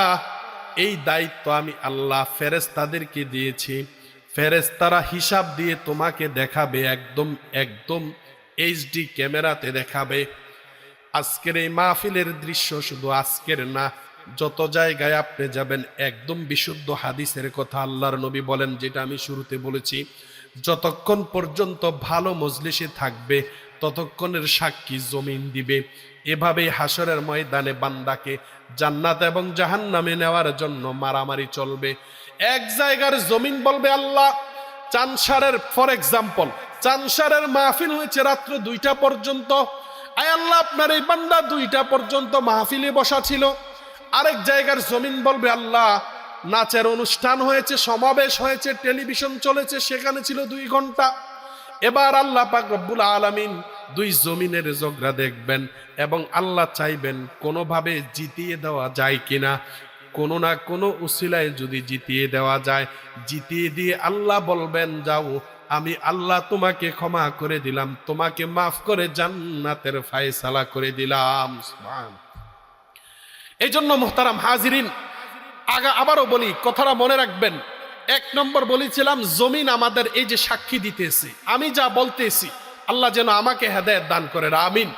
এই দায়িত্ব আমি আল্লাহ ফেরেশতাদেরকে দিয়েছি। ফেরেশতারা হিসাব দিয়ে তোমাকে দেখাবে, একদম এইচডি ক্যামেরাতে দেখাবে। আজকের এই মাহফিলের দৃশ্য শুধু আজকের না, যত জায়গায় আপনি যাবেন একদম বিশুদ্ধ হাদিসের কথা আল্লাহর নবী বলেন, যেটা আমি শুরুতে বলেছি, যতক্ষণ পর্যন্ত ভালো মজলিসে থাকবে ততক্ষণের সাক্ষী জমিন দিবে। এভাবেই হাসরের ময়দানে বান্দাকে জান্নাত এবং জাহান্নামে নেওয়ার জন্য মারামারি চলবে। এক জায়গার জমিন বলবে, আল্লাহ চানসারের, ফর এক্সাম্পল চানসারের মাহফিল হয়েছে রাত্র 2টা পর্যন্ত, আয় আল্লাহ আপনার এই বান্দা 2টা পর্যন্ত মাহফিলে বসা ছিল। আরেক জায়গার জমিন বলবে, আল্লাহ নাচের অনুষ্ঠান হয়েছে, সমাবেশ হয়েছে, টেলিভিশন চলেছে, সেখানে ছিল 2 ঘন্টা। এবার আল্লাহ পাক রব্বুল আলামিন 2 জমিনের ঝগড়া দেখবেন এবং আল্লাহ চাইবেন কোনোভাবে জিতিয়ে দেওয়া যায় কিনা। কোনো না কোনো উসিলায় যদি জিতিয়ে দেওয়া যায়, জিতিয়ে দিয়ে আল্লাহ বলবেন, যাও আমি আল্লাহ তোমাকে ক্ষমা করে দিলাম, তোমাকে মাফ করে জান্নাতের ফয়সালা করে দিলাম। সুবহানাল্লাহ। এই জন্য মুহতারাম হাজিরিন, আবারও বলি, কথাটা মনে রাখবেন। 1 নম্বর বলেছিলাম, জমিন আমাদের এই যে সাক্ষী দিতেছে, আমি যা বলতেছি, আল্লাহ যেন আমাকে হেদায়েত দান করেন, আমিন।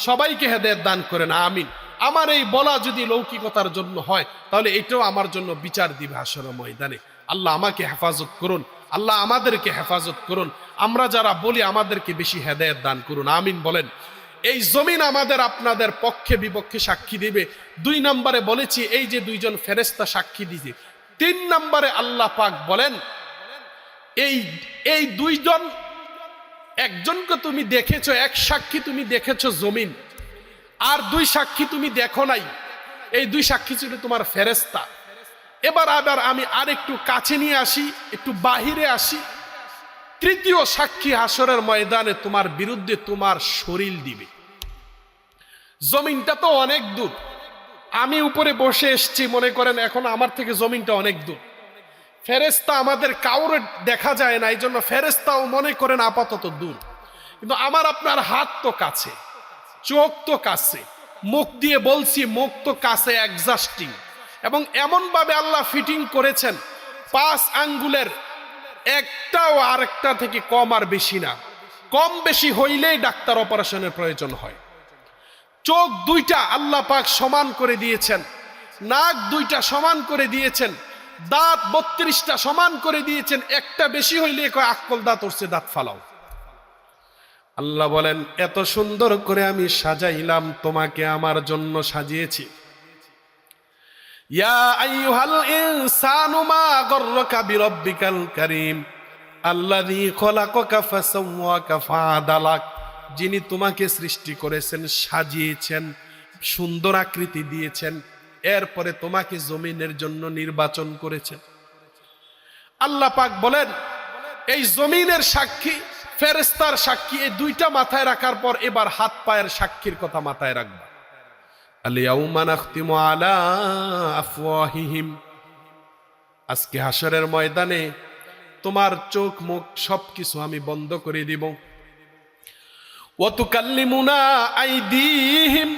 সবাইকে হেদায়েত দান করেন, আমিন। আমার এই বলা যদি লৌকিকতার জন্য হয়, তাহলে এটাও আমার জন্য বিচার দিবে হাসরের ময়দানে। আল্লাহ আমাকে হেফাজত করুন, আল্লাহ আমাদেরকে হেফাজত করুন। আমরা যারা বলি, আমাদেরকে বেশি হেদায়েত দান করুন, আমিন বলেন। এই জমিন আমাদের আপনাদের পক্ষে বিপক্ষে সাক্ষী দিবে। 2 নম্বরে বলেছি, এই যে 2 জন ফেরেশতা সাক্ষী দিছে। 3 নম্বরে আল্লাহ পাক বলেন, এই 2 জন, একজনকে তুমি দেখেছো, এক সাক্ষী তুমি দেখেছো জমিন, আর 2 সাক্ষী তুমি দেখো নাই। এই 2 সাক্ষী ছিল তোমার ফেরেশতা। এবার আমি আরেকটু কাছে নিয়ে আসি, একটু বাহিরে আসি। 3য় সাক্ষী হাসরের ময়দানে তোমার বিরুদ্ধে তোমার শরীর দিবে। জমিনটা তো অনেক দূর, আমি উপরে বসে এসছি, মনে করেন এখন আমার থেকে জমিনটা অনেক দূর। ফেরেশতা আমাদের কাউরে দেখা যায় না, এই জন্য ফেরেশতাও মনে করেন আপাতত দূর, কিন্তু আমার আপনার হাত তো কাছে, চোখ তো কাছে, মুখ দিয়ে বলছি, মুখ তো কাছে অ্যাডজাস্টিং। এবং এমনভাবে আল্লাহ ফিটিং করেছেন, 5 আঙ্গুলের একটাও আরেকটা থেকে কম আর বেশি না। কম বেশি হইলেই ডাক্তার অপারেশনের প্রয়োজন হয়। চোখ দুইটা আল্লাহ পাক সমান করে দিয়েছেন, নাক দুইটা সমান করে দিয়েছেন, দাঁত 32টা সমান করে দিয়েছেন, একটা বেশি হইলে কয় আক্কল দাঁত উঠছে, দাঁত ফালাও। আল্লাহ বলেন এত সুন্দর করে আমি সাজাইলাম, তোমাকে আমার জন্য সাজিয়েছি। ইয়া আইয়ুহাল ইনসানু মা গররাকা বিরাব্বিকাল কারীম আল্লাযী খলাকাকা ফাসাওয়াকা ফাআদালাক, যিনি তোমাকে সৃষ্টি করেছেন, সাজিয়েছেন, সুন্দর আকৃতি দিয়েছেন, এরপরে তোমাকে জমিনের জন্য নির্বাচন করেছেন। আল্লাহ পাক বলেন এই জমিনের সাক্ষী, ফেরেশতার সাক্ষী, এই দুইটা মাথায় রাখার পর এবার হাত পায়ের সাক্ষীর কথা মাথায় রাখবা। আল-ইয়াউমা নাখতিমু আলা আফওয়াহিহিম, আজকে হাসরের ময়দানে তোমার চোখ মুখ সবকিছু আমি বন্ধ করে দিব। ওয়া তুকাল্লিমুনা আইদিহিম,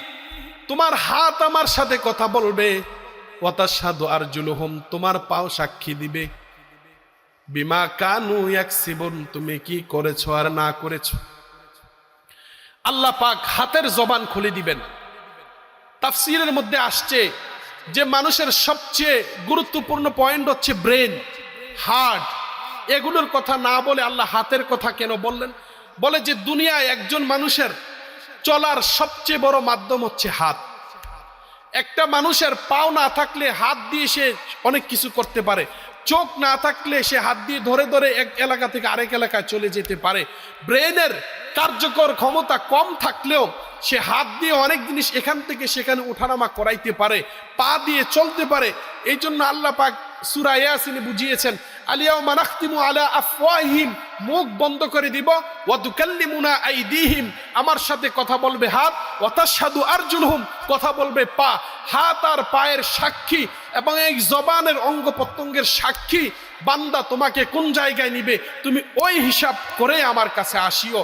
তোমার হাত আমার সাথে কথা বলবে। ওয়া তাশহাদু আরজুলুহুম, তোমার পাও সাক্ষী দিবে। বিমা কানু ইয়াকসিবুন, তুমি কি করেছো আর না করেছো। আল্লাহ পাক হাতের জবান খুলে দিবেন। তাফসীরের মধ্যে আসছে যে মানুষের সবচেয়ে গুরুত্বপূর্ণ পয়েন্ট হচ্ছে ব্রেন, হার্ট, এগুলোর কথা না বলে আল্লাহ হাতের কথা কেন বললেন? বলে যে দুনিয়ায় একজন মানুষের চলার সবচেয়ে বড় মাধ্যম হচ্ছে হাত। একটা মানুষের পাও না থাকলে হাত দিয়ে সে অনেক কিছু করতে পারে, চোখ না থাকলে সে হাত দিয়ে ধরে ধরে এক এলাকা থেকে আরেক এলাকায় চলে যেতে পারে, ব্রেনের কার্যকর ক্ষমতা কম থাকলেও সে হাত দিয়ে অনেক জিনিস এখান থেকে সেখানে ওঠানামা করাইতে পারে, পা দিয়ে চলতে পারে। এই জন্য আল্লাহ পাক সূরা ইয়াসিনে বুঝিয়েছেন আল-ইয়াউমা নাখতিমু আলা আফওয়াহিহিম, মুখ বন্ধ করে দিব। ওয়া তুকাল্লিমুনা আইদিহিম, আমার সাথে কথা বলবে হাত। ওয়া তাশহাদু আরজুলুহুম, কথা বলবে পা। হাত আর পায়ের সাক্ষী এবং এই জবানের অঙ্গ প্রত্যঙ্গের সাক্ষী। বান্দা তোমাকে কোন জায়গায় নিবে তুমি ওই হিসাব করে আমার কাছে আসিও,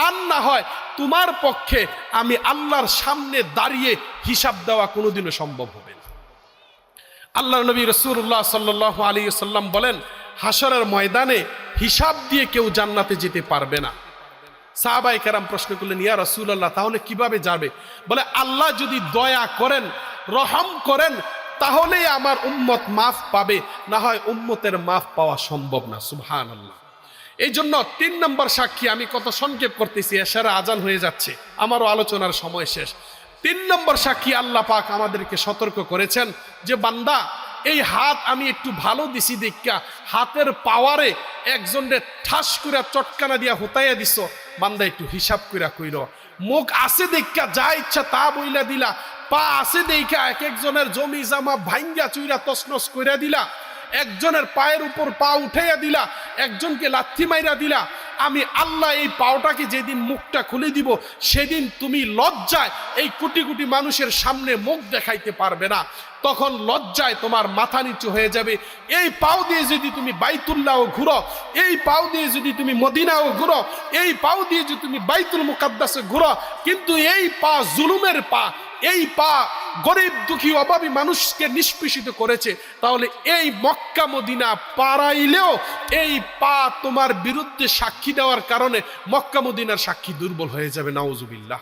আর না হয় তোমার পক্ষে আমি আল্লাহর সামনে দাঁড়িয়ে হিসাব দেওয়া কোনোদিনও সম্ভব হবে না। আল্লাহর নবী রাসূলুল্লাহ সাল্লাল্লাহু আলাইহি ওয়াসাল্লাম বলেন হাসরের ময়দানে হিসাব দিয়ে কেউ জান্নাতে যেতে পারবে না। সাহাবায়ে কেরাম প্রশ্ন করলেন ইয়া রাসূলুল্লাহ তাহলে কিভাবে যাবে? বলে আল্লাহ যদি দয়া করেন, রহম করেন, তাহলেই আমার উম্মত মাফ পাবে, না হয় উম্মতের মাফ পাওয়া সম্ভব না। সুবহানাল্লাহ। এই জন্য 3 নম্বর সাক্ষী, আমি কত সংক্ষেপ করতেছি, এশারা আজান হয়ে যাচ্ছে, আমারও আলোচনার সময় শেষ। 3 নম্বর সাক্ষী আল্লাহ পাক আমাদেরকে সতর্ক করেছেন যে বান্দা এই হাত আমি একটু ভালো দিছি দেখা হাতের পাওয়ারে একজনরে ঠাস করে চটকানা দিয়া হতাইয়া দিছ, বান্দা একটু হিসাব কইরা কইর। মুখ আছে দেখা যা ইচ্ছা তা বইলা দিলা, পা আছে দেখা এক একজনের জমি জামা ভাঙ্গা চুইরা তছনছ কইরা দিলা, একজনের পায়ের উপর পা উঠাইয়া দিলা, একজনকে লাথি মাইরা দিলা। আমি আল্লাহ এই পাওটাকে যেদিন মুখটা খুলে দিব সেদিন তুমি লজ্জায় এই কোটি কোটি মানুষের সামনে মুখ দেখাইতে পারবে না, তখন লজ্জায় তোমার মাথা নিচু হয়ে যাবে। এই পাও দিয়ে যদি তুমি বাইতুল্লাহও ঘুরো, এই পাও দিয়ে যদি তুমি মদিনাও ঘুরো, এই পাও দিয়ে যদি তুমি বাইতুল মুকাদ্দাসে ঘুরো, কিন্তু এই পা জুলুমের পা, এই পা গরিব দুঃখী অভাবী মানুষকে নিষ্পেষিত করেছে, তাহলে এই মক্কা মদিনা পারাইলেও এই পা তোমার বিরুদ্ধে সাক্ষী দেওয়ার কারণে মক্কা মদিনার সাক্ষী দুর্বল হয়ে যাবে। নাউজুবিল্লাহ।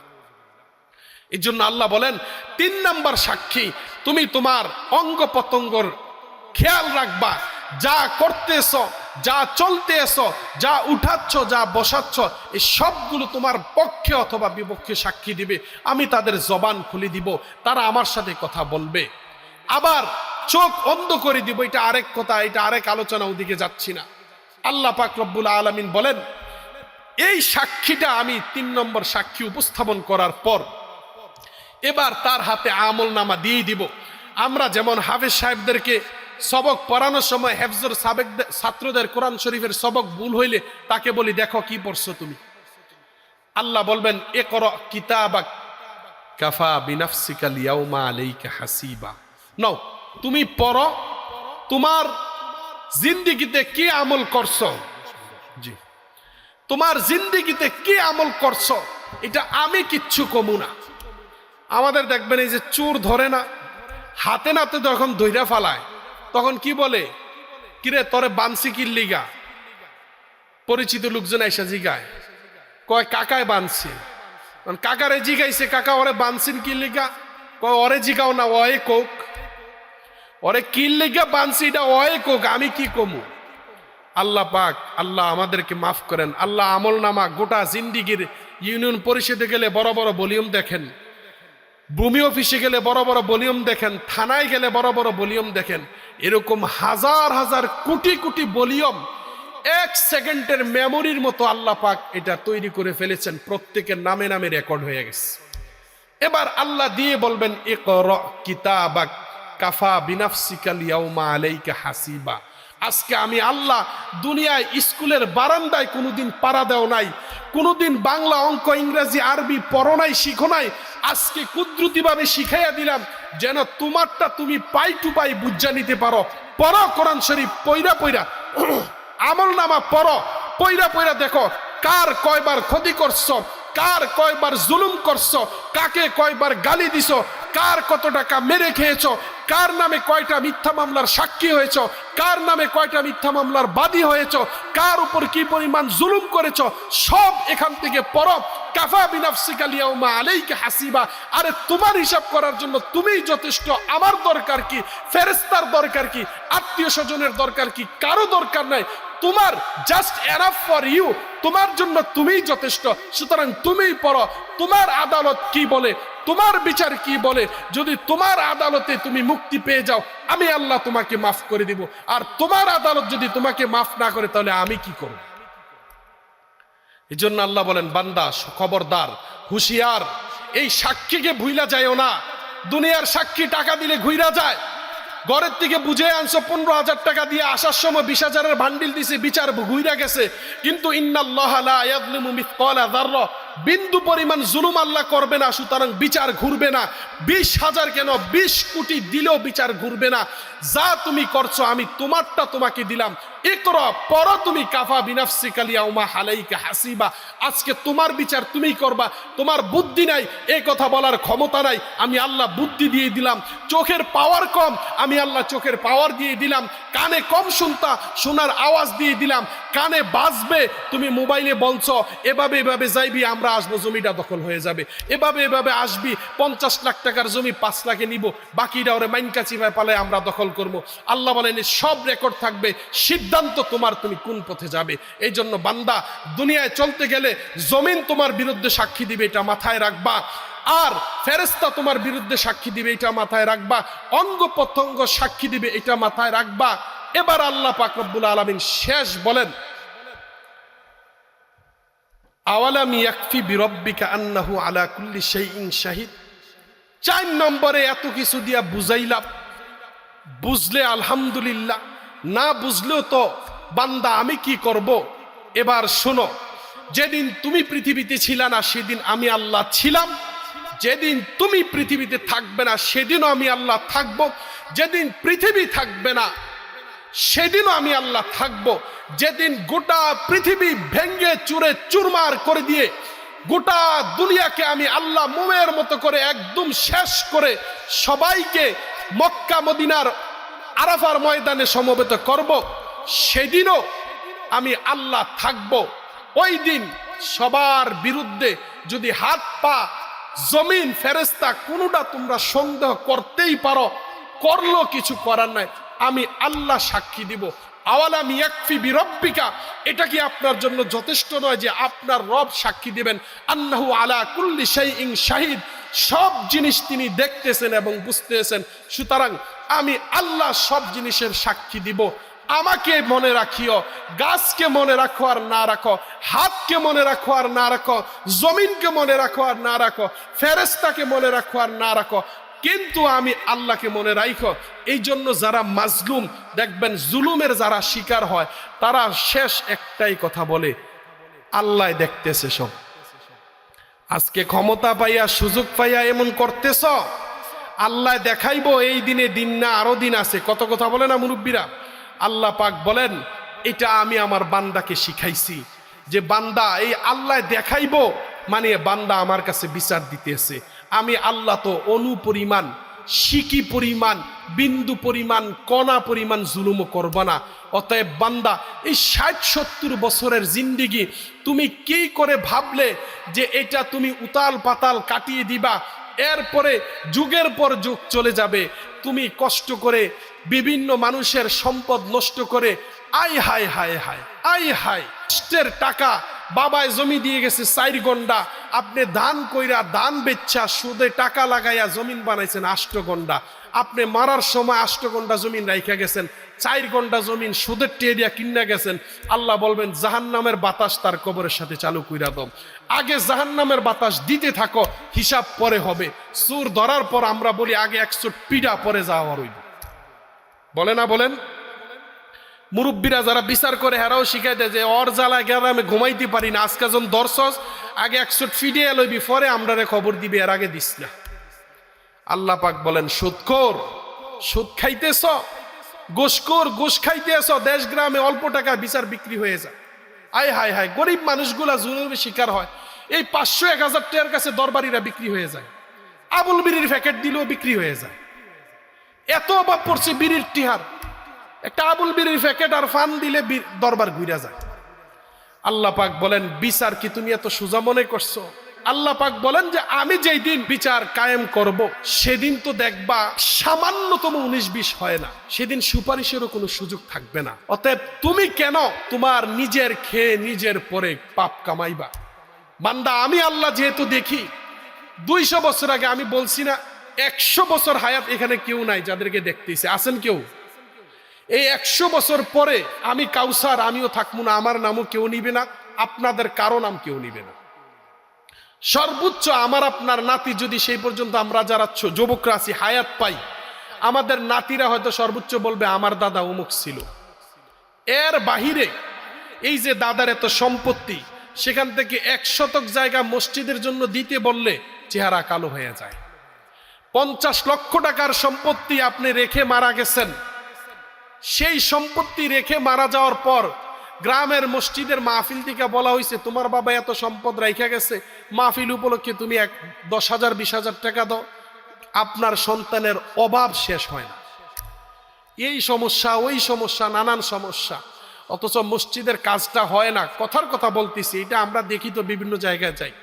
এই জন্য আল্লাহ বলেন 3 নম্বর সাক্ষী, তুমি তোমার অঙ্গ প্রত্যঙ্গর খেয়াল রাখবা, যা করতেছ, যা চলতেছ, যা উঠাচ্ছ, যা বসাচ্ছ, এই সবগুলো তোমার পক্ষে অথবা বিপক্ষে সাক্ষী দিবে। আমি তাদের জবান খুলে দিব, তারা আমার সাথে কথা বলবে। আবার চোখ অন্ধ করে দিব, এটা আরেক কথা, এটা আরেক আলোচনা, ওদিকে যাচ্ছি না। আল্লাহ পাক রব্বুল আলামিন বলেন এই সাক্ষীটা আমি 3 নম্বর সাক্ষী উপস্থাপন করার পর এবার তার হাতে আমল নামা দিয়ে দিব। আমরা যেমন হাফেজ সাহেবদেরকে সবক পড়ানোর সময় হেফজর ছাত্রদের কোরআন শরীফের সবক ভুল হইলে তাকে বলি দেখো কি পড়ছো তুমি, আল্লাহ বলবেন ইকরা কিতাবাক কাফা বিনাফসিকা লিয়াউমা আলাইকা হাসিবা। নাও তুমি পড়ো, তোমার জিন্দেগিতে কি আমল করছো, জি তোমার জিন্দেগিতে কি আমল করছো এটা আমি কিচ্ছু কমু না। আমাদের দেখবেন এই যে চোর ধরে না, হাতে নাতে যখন ধইরা ফালায় তখন কি বলে, কিরে তোরে বানসি কি লিগা, পরিচিত লোকজন এসে জিগায়, কয় কাকায় বানছে, কাকারে জিগাইছে কাকা ওরে বানছেন কি লিগা, কয় ওরে জিগাও না ওয়ে কোক, ওরে কি লিগা বানছি এটা ওয়ে কোক, আমি কি কমু। আল্লাহ পাক আল্লাহ আমাদেরকে মাফ করেন। আল্লাহ আমল নামা গোটা জিন্দিগির ইউনিয়ন পরিষদে গেলে বড় বড় ভলিউম দেখেন, ভূমি অফিসে গেলে বড় বড় ভলিউম দেখেন, থানায় গেলে বড় বড় ভলিউম দেখেন, এরকম হাজার হাজার কোটি কোটি ভলিউম এক সেকেন্ডের মেমোরির মতো আল্লাহ পাক এটা তৈরি করে ফেলেছেন, প্রত্যেকের নামে নামে রেকর্ড হয়ে গেছে। এবার আল্লাহ দিয়ে বলবেন ইকরা কিতাবাক কাফা বিনাফসিকাল ইয়াউমা আলাইকা হাসিবা। আজকে আমি আল্লাহ দুনিয়ায় স্কুলের বারান্দায় কোনোদিন পাড়া দেও নাই, কোনোদিন বাংলা অঙ্ক ইংরেজি আরবি পড়ো নাই শিখো নাই, আজকে কুদরতিভাবে শিখাইয়া দিলাম যেন তোমারটা তুমি পাই টু পাই বুঝা নিতে পারো। পড়ো কোরআন শরীফ, পইরা পইরা আমল নামা পড়ো, পইরা পইরা দেখো কার কয়বার ক্ষতি করছো, কার কয়বার জুলুম করছো, কাকে কয়বার গালি দিছো, কার কত টাকা মেরে খেয়েছো, কার নামে কয়টা মিথ্যা মামলার সাক্ষী হয়েছ, কার নামে কয়টা মিথ্যা মামলার বাদী হয়েছ, কার উপর কি পরিমাণ জুলুম করেছ, সব এখান থেকে পড়ো। কাফা বিনাফসিকাল ইয়াউমা আলাইকা হাসিবা। আরে তোমার হিসাব করার জন্য তুমিই যথেষ্ট, আমার দরকার কি, ফেরেশতার দরকার কি, আত্মীয় স্বজনের দরকার কি, কারো দরকার নাই। তোমার জাস্ট এনাফ ফর ইউ, তোমার জন্য তুমিই যথেষ্ট। সুতরাং তুমিই পড়ো তোমার আদালত কি বলে, তোমার বিচার কি বলে। যদি তোমার আদালতে তুমি মুক্তি পেয়ে যাও, আমি আল্লাহ তোমাকে মাফ করে দিব। আর তোমার আদালত যদি তোমাকে মাফ না করে, তাহলে আমি কি করব? এই জন্য আল্লাহ বলেন, বান্দা খবরদার, হুঁশিয়ার, এই সাক্ষীকে ভুইলা যায়ও না। দুনিয়ার সাক্ষী টাকা দিলে ঘুইরা যায়। ঘরের থেকে বুঝে আনছো 15,000 টাকা দিয়ে, আসার সময় 20,000-এর বান্ডিল দিছে, বিচার ঘুইরা গেছে। কিন্তু ইন্নাল্লাহা লা ইয়াযলিমু মিসকালা যাররা, বিন্দু পরিমাণ জুলুম আল্লাহ করবে না, সুতরাং বিচার ঘুরবে না। 20,000 কেন 20 কোটি দিলেও বিচার ঘুরবে না। যা তুমি করছো আমি তোমারটা তোমাকে দিলাম। ইকরা, পড়ো তুমি, কাফা বিনাফসিকাল ইয়াউমা আলাইকা হাসিবা। আজকে তোমার বিচার তুমিই করবা। তোমার বুদ্ধি নাই, এই কথা বলার ক্ষমতা নাই, আমি আল্লাহ বুদ্ধি দিয়ে দিলাম। চোখের পাওয়ার কম, আমি আল্লাহ চোখের পাওয়ার দিয়ে দিলাম। কানে কম শুনতা, শোনার আওয়াজ দিয়ে দিলাম। কানে বাজবে, তুমি মোবাইলে বলছো এভাবে এভাবে যাইবি, আমরা আসবো, জমিটা দখল হয়ে যাবে। এভাবে এভাবে আসবি, 50 লাখ টাকার জমি 5 লাখে নিব, বাকিটা ওরে মাইনকাচি ভাই পালে আমরা দখল করব। আল্লাহ বলেন সব রেকর্ড থাকবে, সিদ্ধান্ত তোমার, তুমি কোন পথে যাবে। এই জন্য বান্দা, দুনিয়ায় চলতে গেলে জমিন তোমার বিরুদ্ধে সাক্ষী দিবে, এটা মাথায় রাখবা। আর ফেরেশতা তোমার বিরুদ্ধে সাক্ষী দিবে, এটা মাথায় রাখবা। অঙ্গ প্রত্যঙ্গ সাক্ষী দিবে, এটা মাথায় রাখবা। এবার আল্লাহ পাক রব্বুল আলামিন শেষ বলেন, আওয়ালাম ইয়াকফি বিরব্বিকা আন্নাহু আলা কুল্লি শাইইন শাহিদ। 4 নম্বরে এত কিছু দিয়া বুঝাইলাম, বুঝলে আলহামদুলিল্লাহ, না বুঝলেও তো বান্দা আমি কি করব। এবার শোনো, যেদিন তুমি পৃথিবীতে ছিল না সেদিন আমি আল্লাহ ছিলাম, যেদিন তুমি পৃথিবীতে থাকবে না সেদিনও আমি আল্লাহ থাকবো, যেদিন পৃথিবী থাকবে না সেদিনও আমি আল্লাহ থাকবো, যেদিন গোটা পৃথিবী ভেঙ্গে চুরে চুরমার করে দিয়ে গোটা দুনিয়াকে আমি আল্লাহ মোমের মতো করে একদম শেষ করে সবাইকে মক্কা মদিনার আরাফার ময়দানে সমবেত করব, সেদিনও আমি আল্লাহ থাকব। ওই দিন সবার বিরুদ্ধে যদি হাত পা জমিন ফেরেশতা কোনোটা তোমরা সন্দেহ করতেই পারো, করলো কিছু করার নাই, আমি আল্লাহ সাক্ষী দিব। আওয়ালাম ইয়াকফি বিরব্বিকা, এটা কি আপনার জন্য যথেষ্ট নয় যে আপনার রব সাক্ষী দিবেন আন্নাহু আলা কুল্লি শাইইন শাহিদ, সব জিনিস তিনি দেখতেছেন এবং বুঝতেছেন। সুতরাং আমি আল্লাহ সব জিনিসের সাক্ষী দিব। আমাকে মনে রাখিও, গাছকে মনে রাখো আর না রাখো, হাতকে মনে রাখো আর না রাখো, জমিনকে মনে রাখো আর না রাখো, ফেরেশতাকে মনে রাখো আর না রাখো, কিন্তু আমি আল্লাহকে মনে রাখো। এই জন্য যারা মাজলুম দেখবেন, জুলুমের যারা শিকার হয়, তারা শেষ একটাই কথা বলে, আল্লাহ দেখতেছে সব। আজকে ক্ষমতা পাইয়া সুযোগ পাইয়া এমন করতেছ, আল্লাহ দেখাইবো এই দিনে, দিন না আরো দিন আছে, কত কথা বলে না মুরব্বীরা। আল্লাহ পাক বলেন, এটা আমি আমার বান্দাকে শিখাইছি যে বান্দা এই আল্লাহ দেখাইবো, মানে বান্দা আমার কাছে বিচার দিতেছে। আমি আল্লাহ তো অনুপরিমাণ, সিকি পরিমাণ বিন্দু পরিমাণ কণা পরিমাণ জুলুমও করবা না। অতএব বান্দা, এই 60-70 বছরের জিন্দিগি তুমি কি করে ভাবলে যে এটা তুমি উতাল পাতাল কাটিয়ে দিবা, এরপরে যুগের পর যুগ চলে যাবে, তুমি কষ্ট করে বিভিন্ন মানুষের সম্পদ নষ্ট করে I hi hi hi I হায় কষ্টের টাকা বাবায় জমি দিয়ে গেছে 4 গন্ডা, আপনি ধান কইরা ধান বেচ্ছা সুদে টাকা লাগাইয়া জমিন বানাইছেন 8 গন্ডা। আপনি মারার সময় 8 গন্ডা জমিন রাইখা গেছেন, 4 গন্ডা জমিন সুদের টেরিয়া কিনা গেছেন। আল্লাহ বলবেন জাহান্নামের বাতাস তার কবরের সাথে চালু কইরা দাও, আগে জাহান্নামের বাতাস দিতে থাকো, হিসাব পরে হবে। সুর ধরার পর আমরা বলি আগে 100 পিডা পরে যাওয়া রইব, বলে না বলেন? মুরব্বীরা যারা বিচার করে হেরাও শিখাই দেয় যে ওর জ্বালা গেলে আমি ঘুমাইতে পারি না, আজকে যখন দর্শস আগে 100 ফিডিয়ে লইবি পরে আমরা খবর দিবি, এর আগে দিস না। আল্লাহ পাক বলেন সুদখোর, সুদ খাইতেছ, ঘুষখোর, ঘুষ খাইতেছ, দেশ গ্রামে অল্প টাকা বিচার বিক্রি হয়ে যায়। আয় হায় হায়, গরিব মানুষগুলা জুলুমের শিকার হয়। এই 500-1000 টাকার কাছে দরবারিরা বিক্রি হয়ে যায়, আবুল বিড়ির প্যাকেট দিলেও বিক্রি হয়ে যায়। এত অভাব পড়ছে বিড়ির টিহার, একটা আবুল বিড়ির প্যাকেট আর ফান দিলে দরবার ঘুরে যায়। আল্লাহ পাক বলেন বিচার কি তুমি এত সোজা মনে করছো? আল্লাহ পাক বলেন যে আমি যেই দিন বিচার কায়েম করব, সেদিন তো দেখবা সামান্যতম 19-20 হয় না, সেদিন সুপারিশেরও কোনো সুযোগ থাকবে না। অতএব তুমি কেন তোমার নিজের খেয়ে নিজের পরে পাপ কামাইবা? বান্দা, আমি আল্লাহ যেহেতু দেখি, 200 বছর আগে আমি বলছি না 100 বছর হায়াত এখানে কেউ নাই যাদেরকে দেখতেছে, আছেন কেউ? এই 100 বছর পরে আমি কাউসার, আমিও থাকবো না, আমার নামও কেউ নিবে না, আপনাদের কারো নাম কেউ নিবে না। সর্বোচ্চ আমার আপনার নাতি যদি সেই পর্যন্ত আমরা যারা যুবকরা আছি হায়াত পাই, আমাদের নাতিরা হয়তো সর্বোচ্চ বলবে আমার দাদা অমুক ছিল। এর বাহিরে এই যে দাদার এত সম্পত্তি, সেখান থেকে 1 শতক জায়গা মসজিদের জন্য দিতে বললে চেহারা কালো হয়ে যায়। 50 লক্ষ টাকার সম্পত্তি আপনি রেখে মারা গেছেন, সেই সম্পত্তি রেখে মারা যাওয়ার পর গ্রামের মসজিদের মাহফিল থেকে বলা হয়েছে তোমার বাবা এত সম্পদ রাইখা গেছে, মাহফিল উপলক্ষে তুমি 10,000-20,000 টাকা দাও। আপনার সন্তানের অভাব শেষ হয় না, এই সমস্যা ওই সমস্যা, নানান সমস্যা, অথচ মসজিদের কাজটা হয় না। কথার কথা বলতেছি, এটা আমরা দেখি তো বিভিন্ন জায়গায় যাই,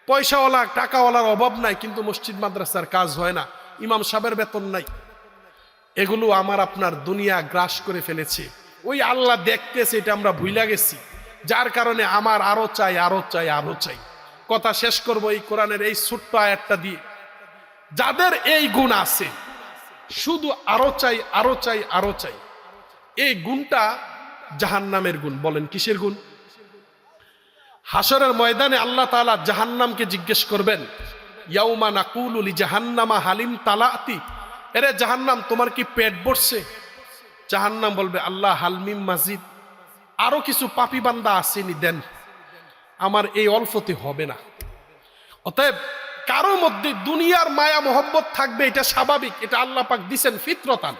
পয়সাওয়ালা টাকাওয়ালার অভাব নাই, কিন্তু মসজিদ মাদ্রাসার কাজ হয় না, ইমাম সাহেবের বেতন নাই। এগুলো আমার আপনার দুনিয়া গ্রাস করে ফেলেছে। ওই আল্লাহ দেখতেছে, এটা আমরা ভুইলা গেছি, যার কারণে আমার আরো চাই আরো চাই আরো চাই। কথা শেষ করব এই কোরআনের এই ছোট্ট আয়াতটা দিয়ে। যাদের এই গুণ আছে, শুধু আরো চাই আরো চাই আরো চাই, এই গুণটা জাহান্নামের গুণ। বলেন কিসের গুণ? হাসরের ময়দানে আল্লাহ তাআলা জাহান্নামকে জিজ্ঞেস করবেন, ইয়াউমা নাকুলু লি জাহান্নামা হালিম তালাতি, এরে জাহান্নাম তোমার কি পেট ভরছে? জাহান্নাম বলবে আল্লাহ হালমিম মাজিদ, আরো কিছু পাপী বান্দা আসেনি, দেন, আমার এই অল্পতে হবে না। অতএব কারোর মধ্যে দুনিয়ার মায়া মোহব্বত থাকবে, এটা স্বাভাবিক, এটা আল্লাহ পাক দিছেন ফিতরতান।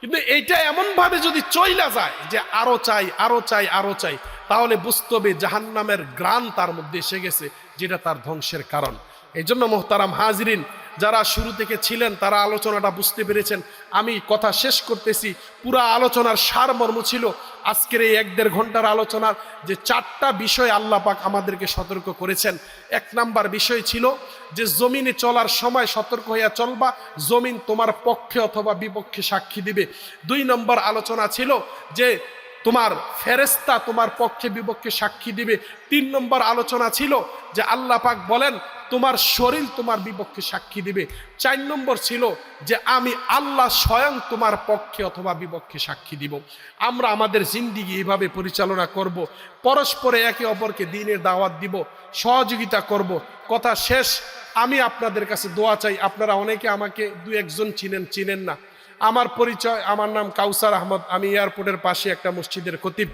কিন্তু এইটা এমন ভাবে যদি চইলা যায় যে আরো চাই আরো চাই আরো চাই, তাহলে বুঝতে হবে জাহান্নামের গ্রাণ তার মধ্যে এসে গেছে, যেটা তার ধ্বংসের কারণ। এই জন্য মোহতারাম হাজরিন, যারা শুরু থেকে ছিলেন তারা আলোচনাটা বুঝতে পেরেছেন। আমি কথা শেষ করতেছি, পুরা আলোচনার সারমর্ম ছিল আজকের এই 1-1.5 ঘন্টার আলোচনার যে 4টা বিষয় আল্লাহ পাক আমাদেরকে সতর্ক করেছেন। 1 নাম্বার বিষয় ছিল যে জমিনে চলার সময় সতর্ক হইয়া চলবা, জমিন তোমার পক্ষে অথবা বিপক্ষে সাক্ষী দিবে। 2 নম্বর আলোচনা ছিল যে তোমার ফেরেশতা তোমার পক্ষে বিপক্ষে সাক্ষী দিবে। 3 নম্বর আলোচনা ছিল যে আল্লাহ পাক বলেন তোমার শরীর তোমার বিপক্ষে সাক্ষী দিবে। 4 নম্বর ছিল যে আমি আল্লাহ স্বয়ং তোমার পক্ষে অথবা বিপক্ষে সাক্ষী দিব। আমরা আমাদের জিন্দেগি এইভাবে পরিচালনা করব, পরস্পরে একে অপরকে দ্বীনের দাওয়াত দিব, সহযোগিতা করব। কথা শেষ, আমি আপনাদের কাছে দোয়া চাই। আপনারা অনেকে আমাকে 2-1 জন চিনেন না। আমার পরিচয়, আমার নাম কাউসার আহমদ, আমি এয়ারপোর্টের পাশে একটা মসজিদের খতিব।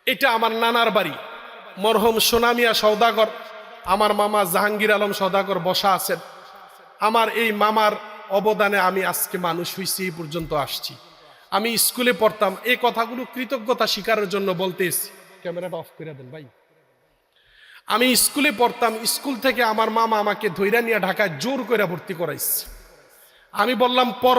এটা আমার নানার বাড়ি, মরহুম সোনামিয়া সওদাগর, আমার মামা জাহাঙ্গীর আলম সওদাগর বসা আছেন। আমার এই মামার অবদানে আমি আজকে মানুষ হইছি, এই পর্যন্ত আসছি। আমি স্কুলে পড়তাম, এই কথাগুলো কৃতজ্ঞতা স্বীকারের জন্য বলতেছি। ক্যামেরাটা অফ করে দেন ভাই। আমি স্কুলে পড়তাম, স্কুল থেকে আমার মামা আমাকে ধইরা নিয়ে ঢাকায় জোর করে ভর্তি করাইছে। আমি বললাম পর